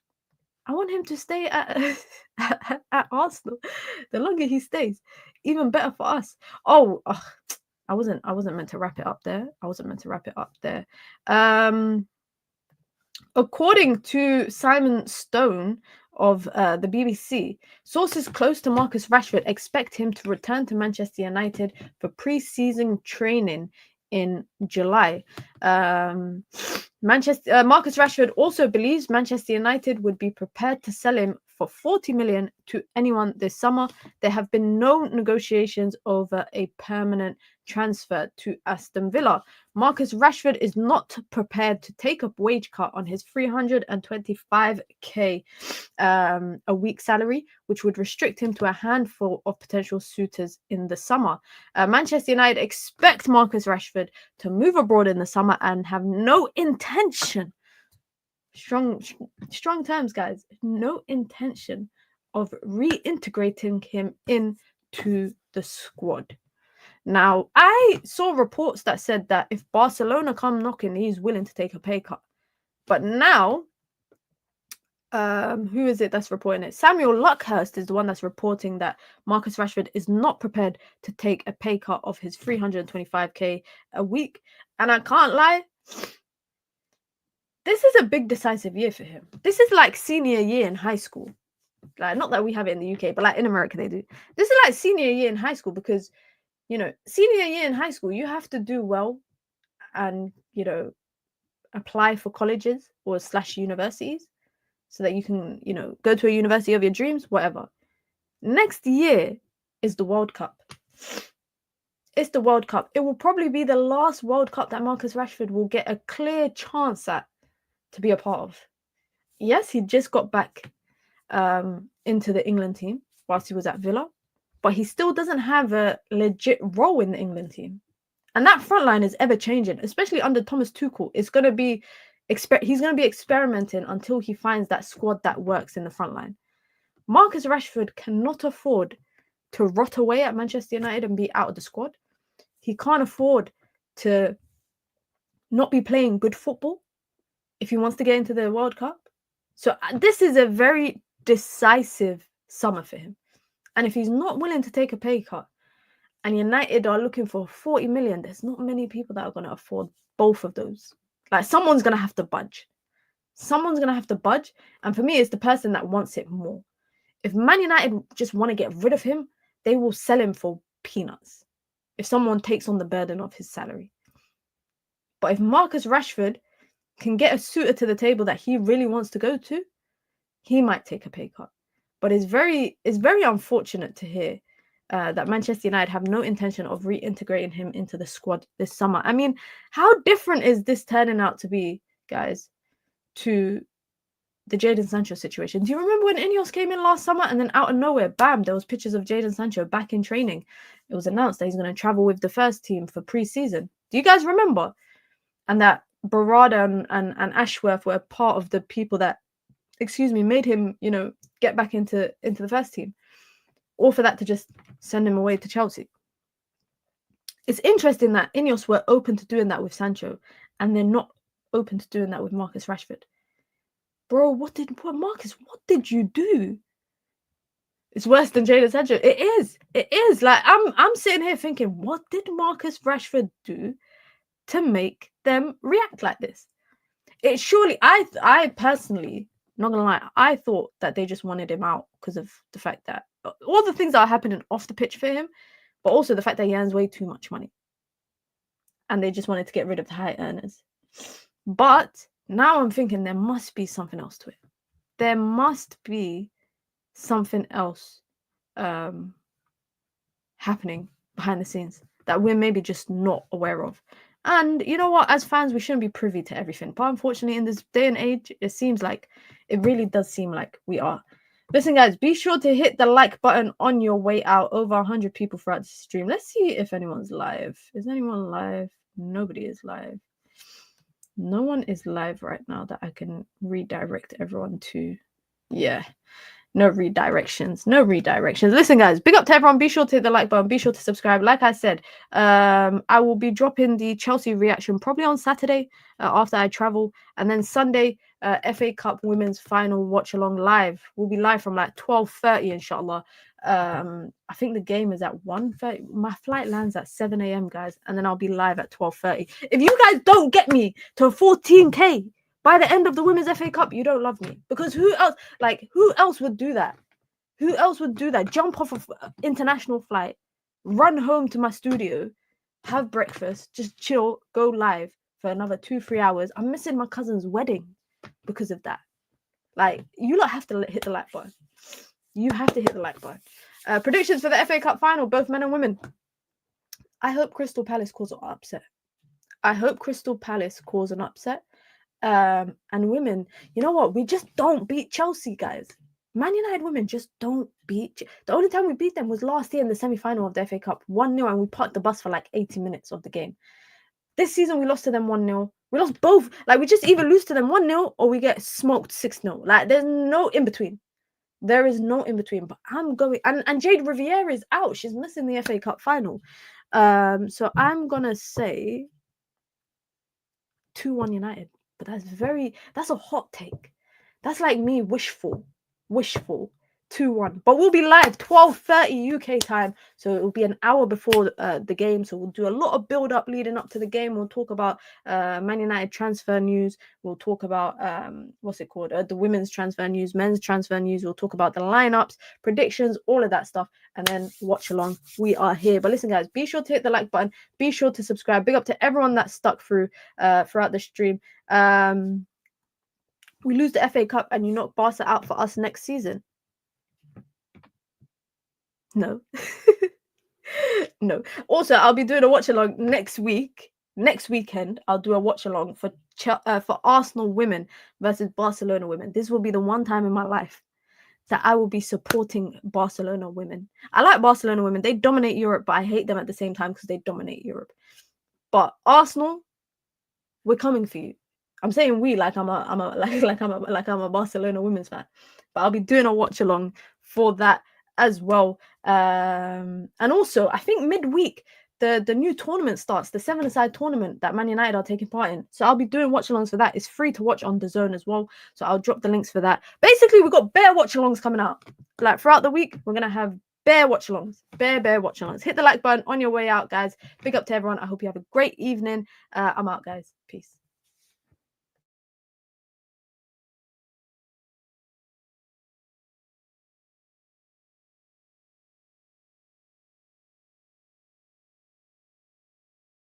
I want him to stay at Arsenal. The longer he stays, even better for us. I wasn't meant to wrap it up there. According to Simon Stone of the BBC, sources close to Marcus Rashford expect him to return to Manchester United for pre-season training in July. Marcus Rashford also believes Manchester United would be prepared to sell him for 40 million to anyone this summer. There have been no negotiations over a permanent transfer to Aston Villa. Marcus Rashford is not prepared to take a wage cut on his 325k a week salary, which would restrict him to a handful of potential suitors in the summer. Manchester United expect Marcus Rashford to move abroad in the summer and have no intention, strong terms, guys, no intention of reintegrating him into the squad. Now, I saw reports that said that if Barcelona come knocking, he's willing to take a pay cut. But now, who is it that's reporting it? Samuel Luckhurst is the one that's reporting that Marcus Rashford is not prepared to take a pay cut of his 325k a week. And I can't lie, this is a big decisive year for him. This is like senior year in high school. Like, not that we have it in the UK, but like in America they do. This is like senior year in high school because, senior year in high school, you have to do well and, apply for colleges or / universities so that you can, go to a university of your dreams, whatever. Next year is the World Cup. It's the World Cup. It will probably be the last World Cup that Marcus Rashford will get a clear chance at to be a part of. Yes, he just got back into the England team whilst he was at Villa, but he still doesn't have a legit role in the England team. And that front line is ever changing, especially under Thomas Tuchel. It's going to be he's going to be experimenting until he finds that squad that works in the front line. Marcus Rashford cannot afford to rot away at Manchester United and be out of the squad. He can't afford to not be playing good football if he wants to get into the World Cup. So this is a very decisive summer for him. And if he's not willing to take a pay cut, and United are looking for 40 million, there's not many people that are going to afford both of those. Like, someone's going to have to budge. Someone's going to have to budge. And for me, it's the person that wants it more. If Man United just want to get rid of him, they will sell him for peanuts if someone takes on the burden of his salary. But if Marcus Rashford can get a suitor to the table that he really wants to go to, he might take a pay cut. But it's very unfortunate to hear that Manchester United have no intention of reintegrating him into the squad this summer. I mean, how different is this turning out to be, guys, to the Jadon Sancho situation? Do you remember when Ineos came in last summer and then out of nowhere, bam, there was pictures of Jadon Sancho back in training? It was announced that he's going to travel with the first team for pre-season. Do you guys remember? And that Barada and Ashworth were part of the people that, made him, get back into the first team. Or for that to just send him away to Chelsea. It's interesting that Ineos were open to doing that with Sancho, and they're not open to doing that with Marcus Rashford. Bro, what did you do? It's worse than Jadon Sancho. It is. Like, I'm sitting here thinking, what did Marcus Rashford do to make them react like this? It surely, I personally, not gonna lie, I thought that they just wanted him out because of the fact that all the things that are happening off the pitch for him, but also the fact that he earns way too much money. And they just wanted to get rid of the high earners. But now I'm thinking there must be something else to it. There must be something else happening behind the scenes that we're maybe just not aware of. And you know what? As fans, we shouldn't be privy to everything. But unfortunately, in this day and age, it really does seem like we are. Listen, guys, be sure to hit the like button on your way out. Over 100 people throughout the stream. Let's see if anyone's live. Is anyone live? Nobody is live. No one is live right now that I can redirect everyone to. Yeah. No redirections. Listen, guys, big up to everyone. Be sure to hit the like button. Be sure to subscribe. Like I said, I will be dropping the Chelsea reaction probably on Saturday after I travel. And then Sunday, FA Cup Women's Final watch along live. We'll be live from like 12:30, inshallah. I think the game is at 1:30. My flight lands at 7 a.m., guys. And then I'll be live at 12:30. If you guys don't get me to 14K by the end of the Women's FA Cup, you don't love me. Because who else would do that? Who else would do that? Jump off of an international flight, run home to my studio, have breakfast, just chill, go live for another 2-3 hours. I'm missing my cousin's wedding because of that. Like, you lot have to hit the like button. You have to hit the like button. Predictions for the FA Cup final, both men and women. I hope Crystal Palace cause an upset. And women, you know what? We just don't beat Chelsea, guys. Man United women just don't beat. The only time we beat them was last year in the semi-final of the FA Cup, 1-0, and we parked the bus for like 80 minutes of the game. This season, we lost to them 1-0. We lost both. Like, we just either lose to them 1-0 or we get smoked 6-0. Like, there's no in-between. There is no in-between. But I'm going... And Jade Riviere is out. She's missing the FA Cup final. So I'm going to say 2-1 United. But that's a hot take. That's like me wishful 2-1. But we'll be live 12:30 UK time, so it will be an hour before the game. So we'll do a lot of build up leading up to the game. We'll talk about Man United transfer news. We'll talk about the women's transfer news, men's transfer news. We'll talk about the lineups, predictions, all of that stuff, and then watch along. We are here. But listen, guys, be sure to hit the like button. Be sure to subscribe. Big up to everyone that stuck through throughout the stream. We lose the FA Cup and you knock Barca out for us next season. No. No. Also, I'll be doing a watch along next weekend. I'll do a watch along for Arsenal women versus Barcelona women. This will be the one time in my life that I will be supporting Barcelona women. I like Barcelona women. They dominate Europe, but I hate them at the same time because they dominate Europe. But Arsenal, we're coming for you. I'm saying we like I'm a Barcelona women's fan, but I'll be doing a watch along for that as well. And also, I think midweek the new tournament starts, the 7-a-side tournament that Man United are taking part in. So I'll be doing watch-alongs for that. It's free to watch on DAZN as well. So I'll drop the links for that. Basically, we've got bare watch-alongs coming out. Like throughout the week, we're going to have bare watch-alongs. Bare watch-alongs. Hit the like button on your way out, guys. Big up to everyone. I hope you have a great evening. I'm out, guys. Peace.